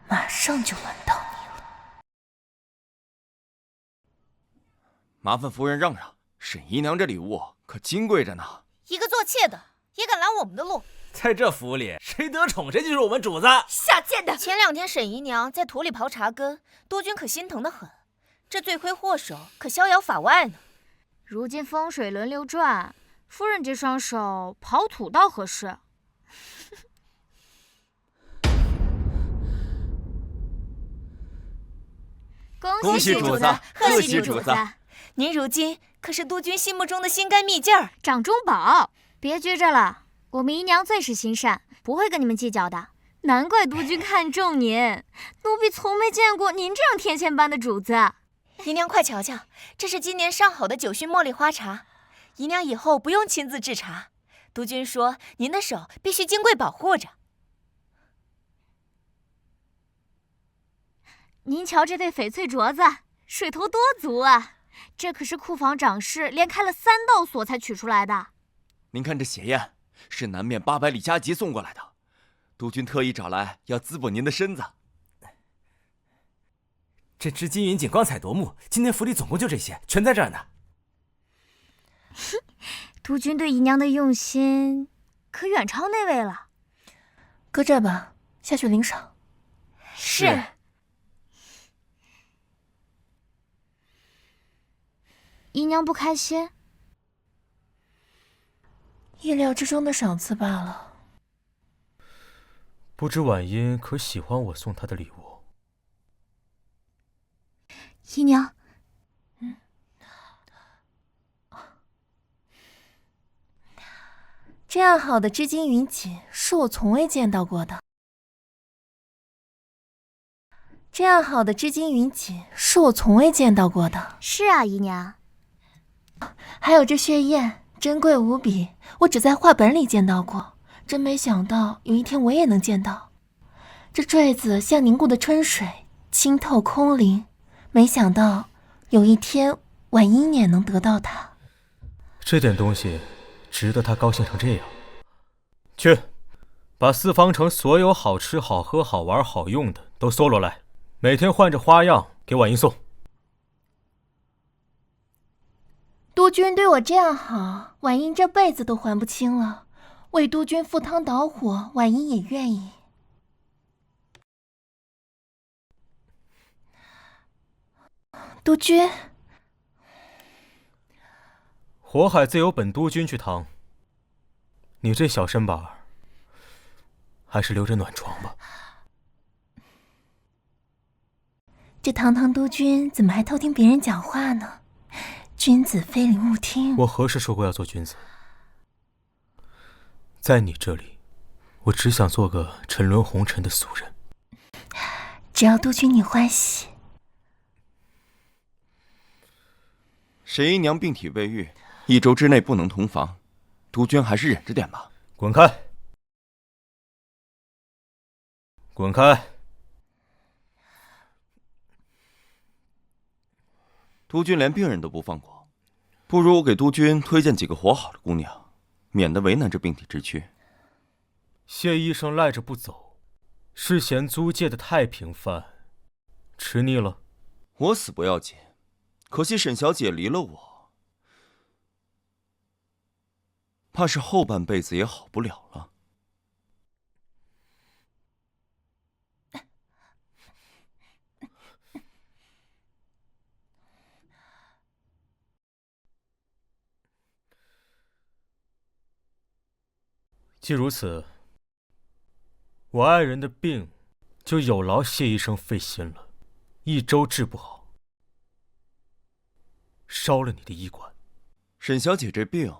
马上就轮到你了。麻烦夫人让让，沈姨娘这礼物可金贵着呢。一个做妾的也敢拦我们的路？在这府里，谁得宠谁就是我们主子。下贱的！前2天沈姨娘在土里刨茶根，督军可心疼得很，这罪魁祸首可逍遥法外呢。如今风水轮流转，夫人这双手刨土倒合适。恭喜主子，贺喜主子！您如今可是督军心目中的心肝蜜饯儿，掌中宝。别拘着了，我们姨娘最是心善，不会跟你们计较的。难怪督军看重您，奴婢从没见过您这样天仙般的主子。姨娘快瞧瞧，这是今年上好的9熏茉莉花茶，姨娘以后不用亲自制茶，督军说您的手必须金贵保护着。您瞧这对翡翠镯子，水头多足啊！这可是库房掌事连开了3道锁才取出来的。您看这血燕，是南面800里加急送过来的，督军特意找来要滋补您的身子。这只金云锦光彩夺目，今天府里总共就这些，全在这儿呢。督军对姨娘的用心，可远超那位了。搁这吧，下去领赏。是。姨娘不开心？意料之中的赏赐罢了。不知婉音可喜欢我送她的礼物？姨娘，这样好的织金云锦是我从未见到过的。这样好的织金云锦是我从未见到过的。是啊，姨娘。还有这血燕，珍贵无比，我只在画本里见到过，真没想到有一天我也能见到。这坠子像凝固的春水，清透空灵，没想到有一天婉英也能得到它。这点东西值得他高兴成这样。去，把四方城所有好吃好喝好玩好用的都搜罗来，每天换着花样给婉英送。督军对我这样好，婉英这辈子都还不清了。为督军赴汤蹈火，婉英也愿意。督军，火海自有本督军去趟，你这小身板儿，还是留着暖床吧。这堂堂督军怎么还偷听别人讲话呢？君子非礼勿听。我何时说过要做君子？在你这里，我只想做个沉沦红尘的俗人。只要督军你欢喜。沈姨娘病体未愈，1周之内不能同房，督军还是忍着点吧。滚开！滚开！督军连病人都不放过，不如我给督军推荐几个活好的姑娘，免得为难这病体之躯。谢医生赖着不走，是嫌租借的太频繁，吃腻了？我死不要紧，可惜沈小姐离了我，怕是后半辈子也好不了了。既如此，我爱人的病就有劳谢医生费心了，1周治不好，烧了你的医馆。沈小姐这病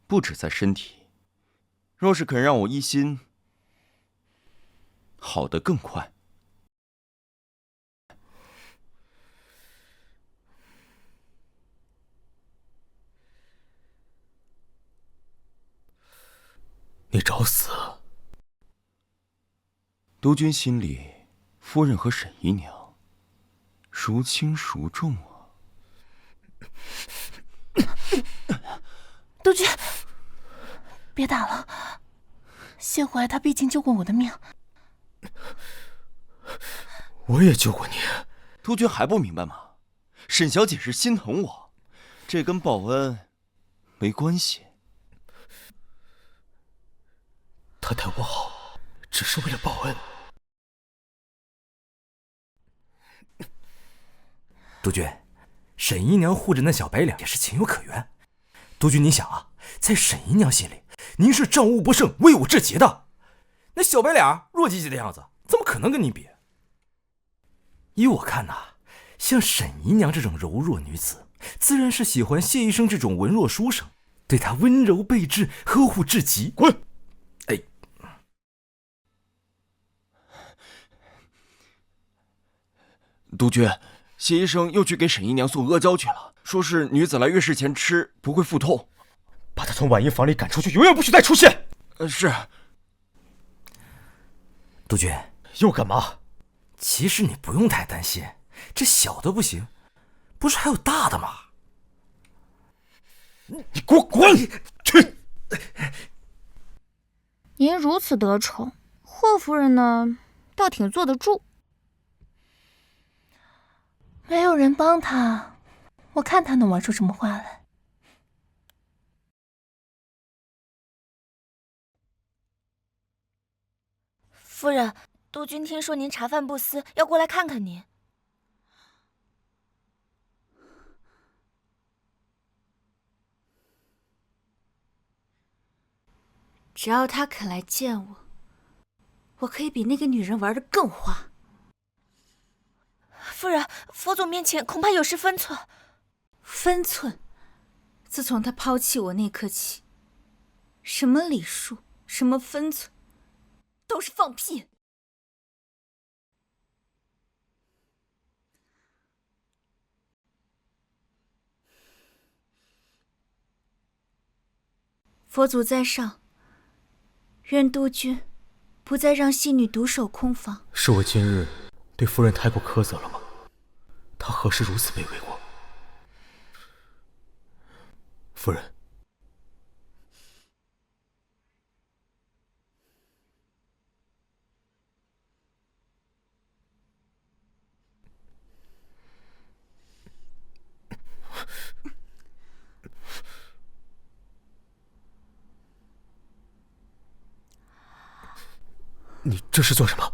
不止在身体，若是肯让我医心，好得更快。你找死！督军心里，夫人和沈姨娘孰轻孰重啊？督军，别打了，谢怀他毕竟救过我的命。我也救过你。督军还不明白吗？沈小姐是心疼我，这跟报恩没关系。他待我好，只是为了报恩。督军，沈姨娘护着那小白脸也是情有可原。督军，你想啊，在沈姨娘心里，您是战无不胜、威武至极的。那小白脸弱唧唧的样子，怎么可能跟你比？依我看呐，像沈姨娘这种柔弱女子，自然是喜欢谢医生这种文弱书生，对她温柔备至、呵护至极。滚！督军，谢医生又去给沈姨娘送阿胶去了，说是女子来月事前吃不会腹痛。把她从婉英房里赶出去，永远不许再出现。是。督军，又干嘛？其实你不用太担心，这小的不行，不是还有大的吗？你给我滚！去！您如此得宠，霍夫人呢，倒挺坐得住。没有人帮他，我看他能玩出什么花来。夫人，督军听说您茶饭不思，要过来看看您。只要他肯来见我，我可以比那个女人玩得更花。夫人，佛祖面前恐怕有失分寸。分寸？自从他抛弃我那刻起，什么礼数，什么分寸，都是放屁。佛祖在上，愿督军不再让戏女独守空房。是我今日对夫人太过苛责了吗？她何时如此卑微过？夫人，你这是做什么？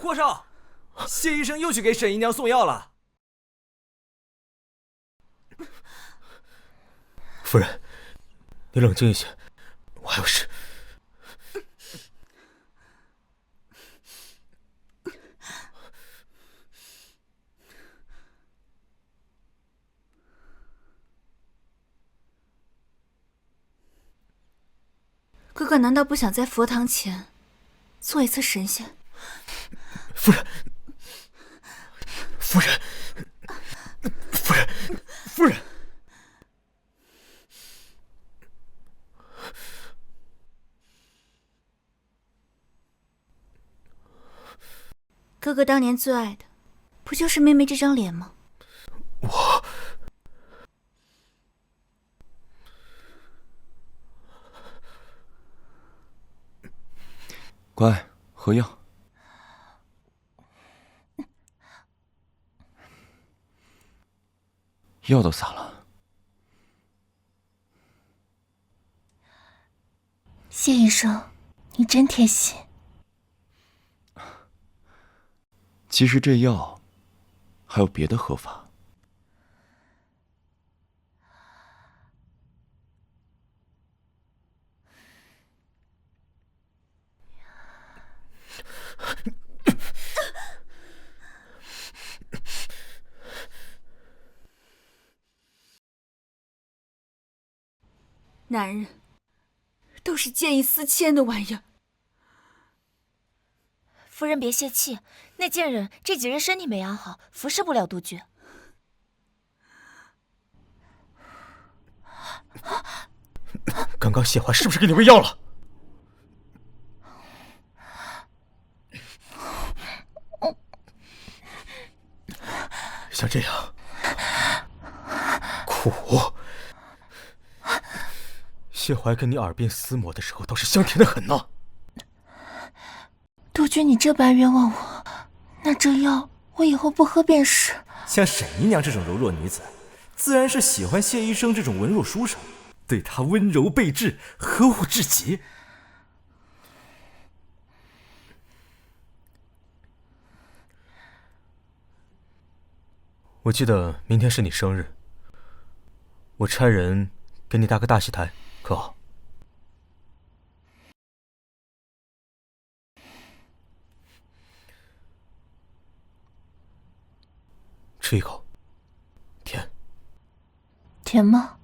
霍少，谢医生又去给沈姨娘送药了。夫人，你冷静一些，我还有事。哥哥难道不想在佛堂前做一次神仙？夫人，夫人，夫人，夫人！哥哥当年最爱的，不就是妹妹这张脸吗？我……乖，喝药。药都洒了。谢医生，你真贴心。其实这药还有别的喝法。男人都是见异思迁的玩意儿。夫人别泄气，那贱人这几日身体没养好，服侍不了督军。刚刚谢怀是不是给你喂药了？像这样苦，谢怀跟你耳边厮磨的时候，倒是香甜的很呢。督军，你这般冤枉我，那这药我以后不喝便是。像沈姨娘这种柔弱女子，自然是喜欢谢医生这种文弱书生，对她温柔备至，呵护至极。我记得明天是你生日，我差人给你搭个大戏台，可好？吃一口，甜。甜吗？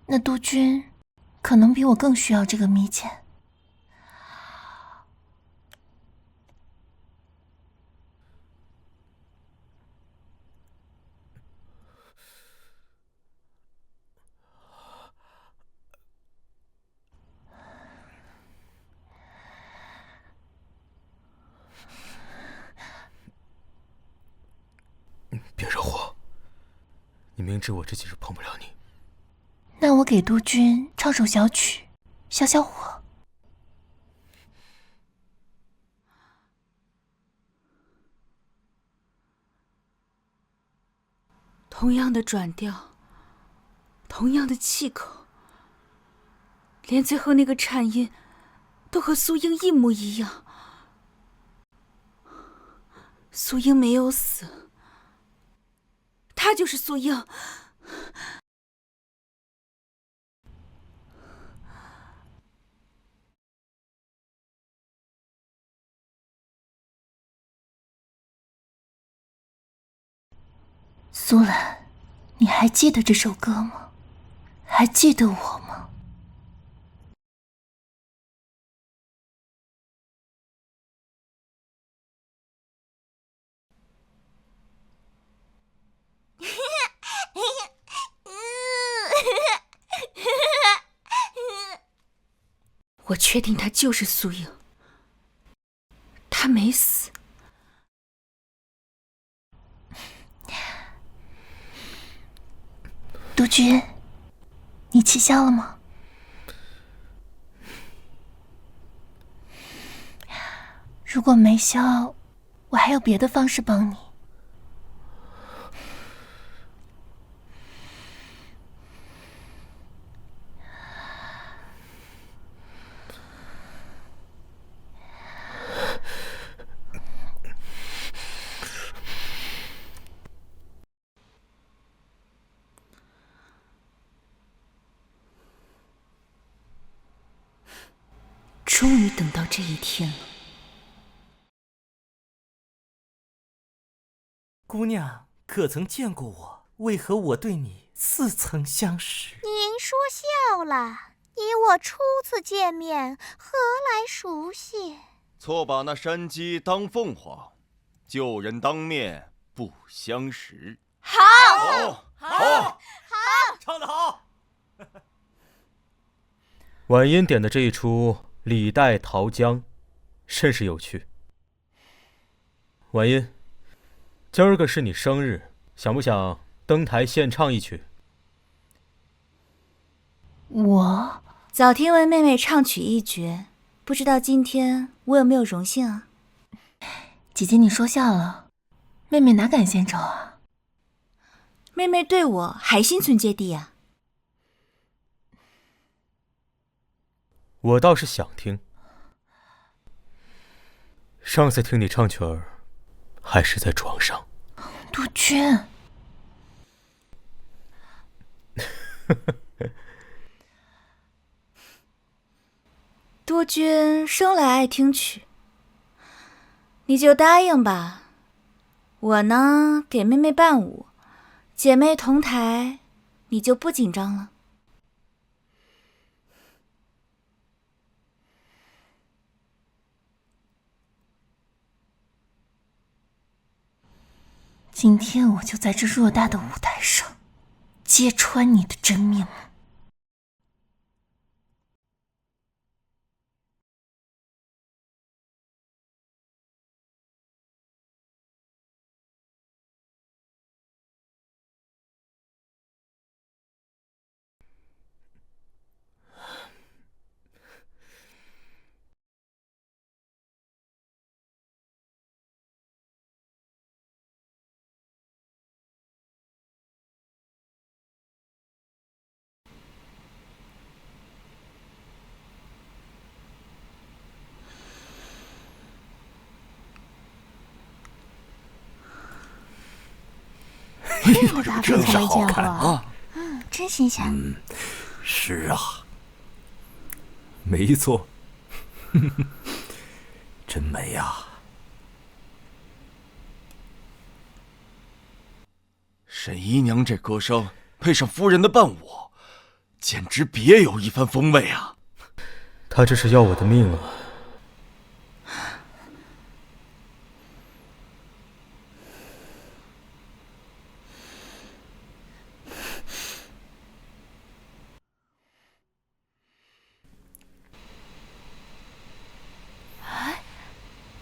那督军可能比我更需要这个蜜饯。别惹火，你明知我这几日碰不了你。那我给督军唱首小曲，消消火。同样的转调，同样的气口，连最后那个颤音都和苏英一模一样。素英没有死，她就是素英。苏兰，你还记得这首歌吗？还记得我吗？我确定她就是素英，她没死。督军，你气消了吗？如果没消，我还有别的方式帮你。终于等到这一天了。姑娘，可曾见过我？为何我对你似曾相识？您说笑了，你我初次见面，何来熟悉？错把那山鸡当凤凰，旧人当面不相识。好，好，唱得好！婉音点的这一出《李代桃僵》，甚是有趣。婉音，今儿个是你生日，想不想登台献唱一曲？我早听闻妹妹唱曲一绝，不知道今天我有没有荣幸啊？姐姐，你说笑了，妹妹哪敢献丑啊？妹妹对我还心存芥蒂啊。我倒是想听。上次听你唱曲儿，还是在床上。督军，督军生来爱听曲，你就答应吧。我呢，给妹妹伴舞，姐妹同台，你就不紧张了。今天我就在这偌大的舞台上，揭穿你的真面目。这个真是好看啊！真新鲜。是啊，没错，真美呀！沈姨娘这歌声配上夫人的伴舞，简直别有一番风味啊！他这是要我的命啊！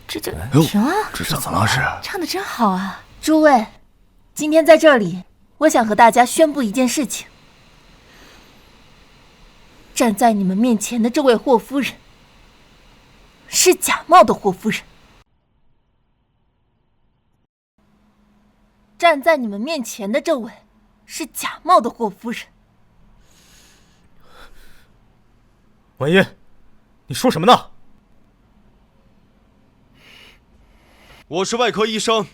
这就行啊！这怎么了？是唱得真好啊！诸位，今天在这里，我想和大家宣布一件事情：站在你们面前的这位霍夫人，是假冒的霍夫人。站在你们面前的这位，是假冒的霍夫人。婉音，你说什么呢？我是外科医生，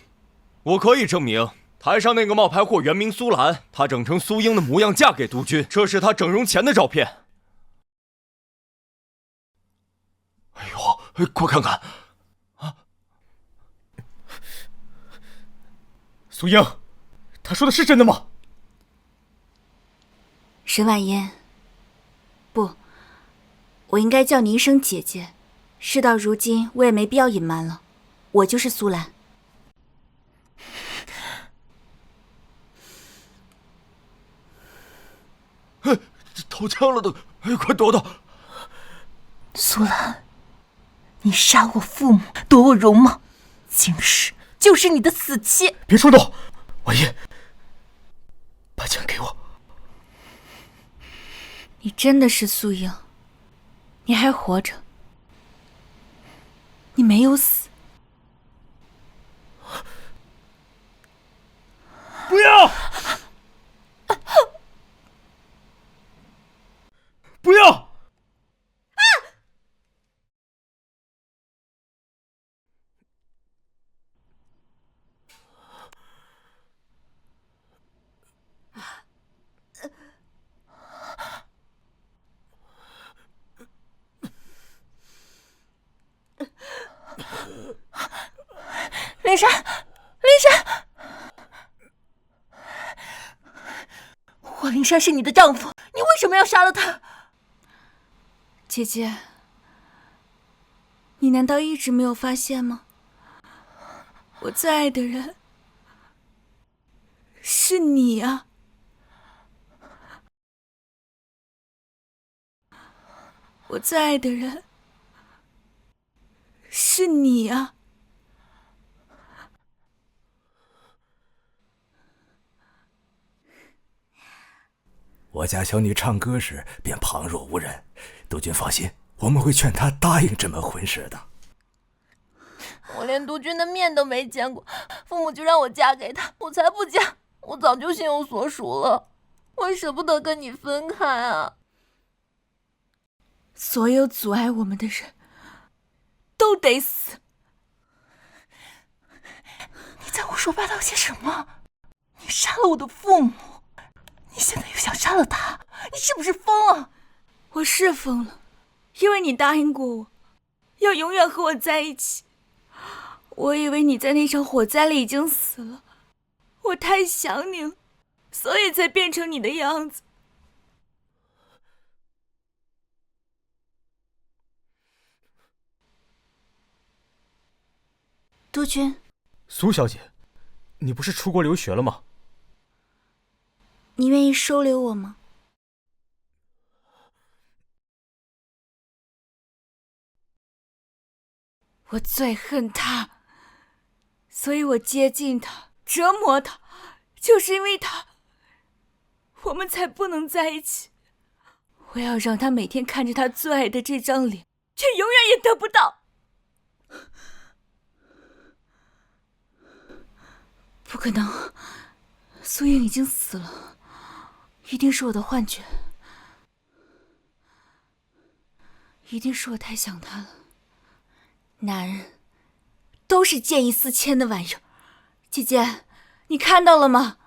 我可以证明台上那个冒牌货原名苏兰，她整成苏英的模样嫁给督军，这是她整容前的照片。哎呦，快看看！啊，苏英，她说的是真的吗？沈婉嫣，不，我应该叫你一声姐姐。事到如今，我也没必要隐瞒了，我就是苏兰。投枪了都，快躲躲！苏兰，你杀我父母，夺我容貌，今日就是你的死期！别冲动，婉嫣，把枪给我。你真的是苏英，你还活着，你没有死。不要！不要！林珊，林珊，霍灵珊是你的丈夫，你为什么要杀了他？姐姐，你难道一直没有发现吗？我最爱的人是你啊！我最爱的人是你啊！我家小女唱歌时便旁若无人，督军放心，我们会劝她答应这门婚事的。我连督军的面都没见过，父母就让我嫁给他，我才不嫁！我早就心有所属了，我也舍不得跟你分开啊！所有阻碍我们的人都得死！你在胡说八道些什么？你杀了我的父母，你现在又想杀了他，你是不是疯了？我是疯了，因为你答应过我，要永远和我在一起。我以为你在那场火灾里已经死了，我太想你了，所以才变成你的样子。督军，苏小姐，你不是出国留学了吗？你愿意收留我吗？我最恨他，所以我接近他，折磨他，就是因为他，我们才不能在一起。我要让他每天看着他最爱的这张脸，却永远也得不到。不可能，苏英已经死了，一定是我的幻觉，一定是我太想他了。男人都是见异思迁的玩意儿，姐姐，你看到了吗？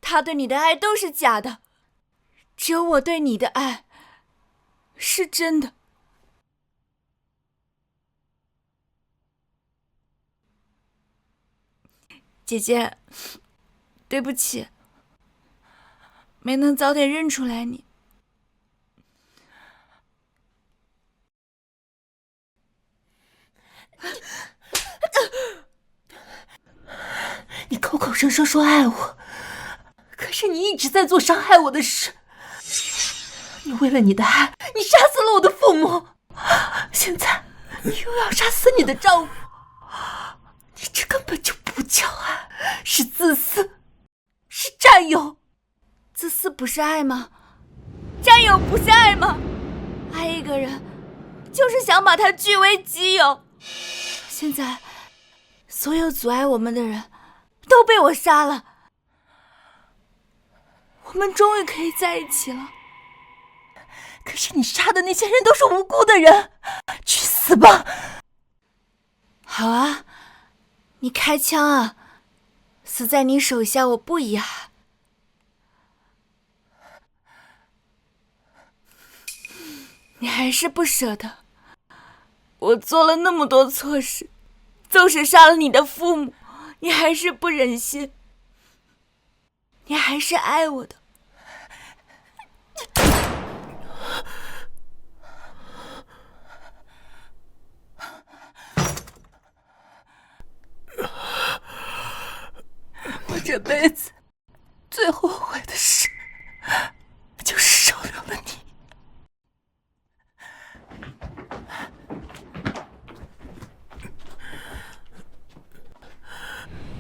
他对你的爱都是假的，只有我对你的爱是真的。姐姐，对不起，没能早点认出来你。你口口声声说爱我，可是你一直在做伤害我的事。你为了你的爱，你杀死了我的父母，现在你又要杀死你的丈夫，你这根本就不叫爱，是自私，是占有。自私不是爱吗？占有不是爱吗？爱一个人，就是想把他据为己有。现在，所有阻碍我们的人都被我杀了，我们终于可以在一起了。可是你杀的那些人都是无辜的人，去死吧！好啊，你开枪啊！死在你手下，我不遗憾。你还是不舍得。我做了那么多错事，纵使杀了你的父母，你还是不忍心。你还是爱我的。我这辈子最后悔的事，就是收留了你。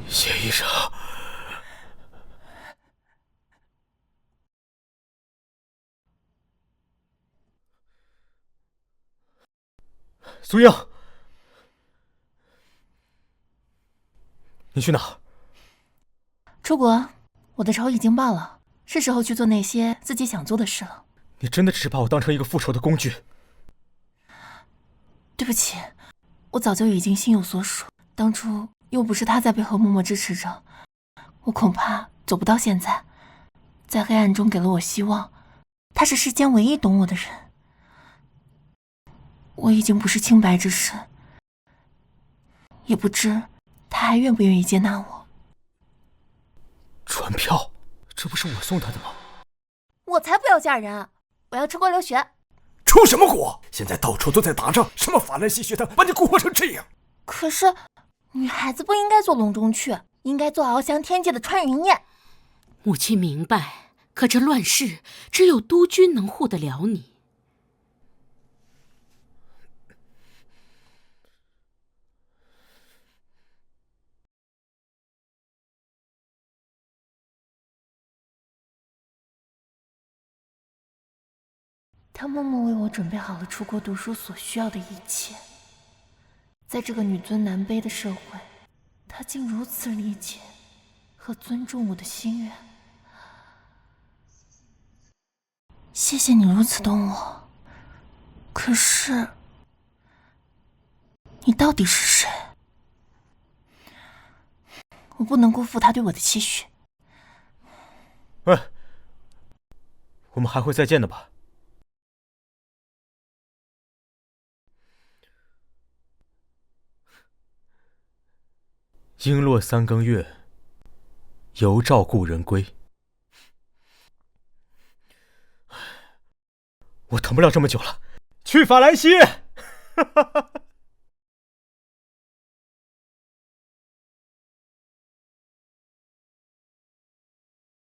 谢医生，苏英，你去哪儿？出国，我的仇已经报了，是时候去做那些自己想做的事了。你真的只是把我当成一个复仇的工具？对不起，我早就已经心有所属。当初又不是他在背后默默支持着，我恐怕走不到现在。在黑暗中给了我希望，他是世间唯一懂我的人。我已经不是清白之身，也不知他还愿不愿意接纳我。传票，这不是我送他的吗？我才不要嫁人，我要出国留学。出什么国？现在到处都在打仗，什么法兰西学堂把你蛊惑成这样。可是女孩子不应该做笼中雀，应该做翱翔天界的穿云燕。母亲明白，可这乱世只有督军能护得了你。他默默为我准备好了出国读书所需要的一切。在这个女尊男卑的社会，他竟如此理解和尊重我的心愿。谢谢你如此懂我，可是你到底是谁？我不能辜负他对我的期许。喂，我们还会再见的吧？璎珞3更月，犹照故人归。我等不了这么久了，去法兰西！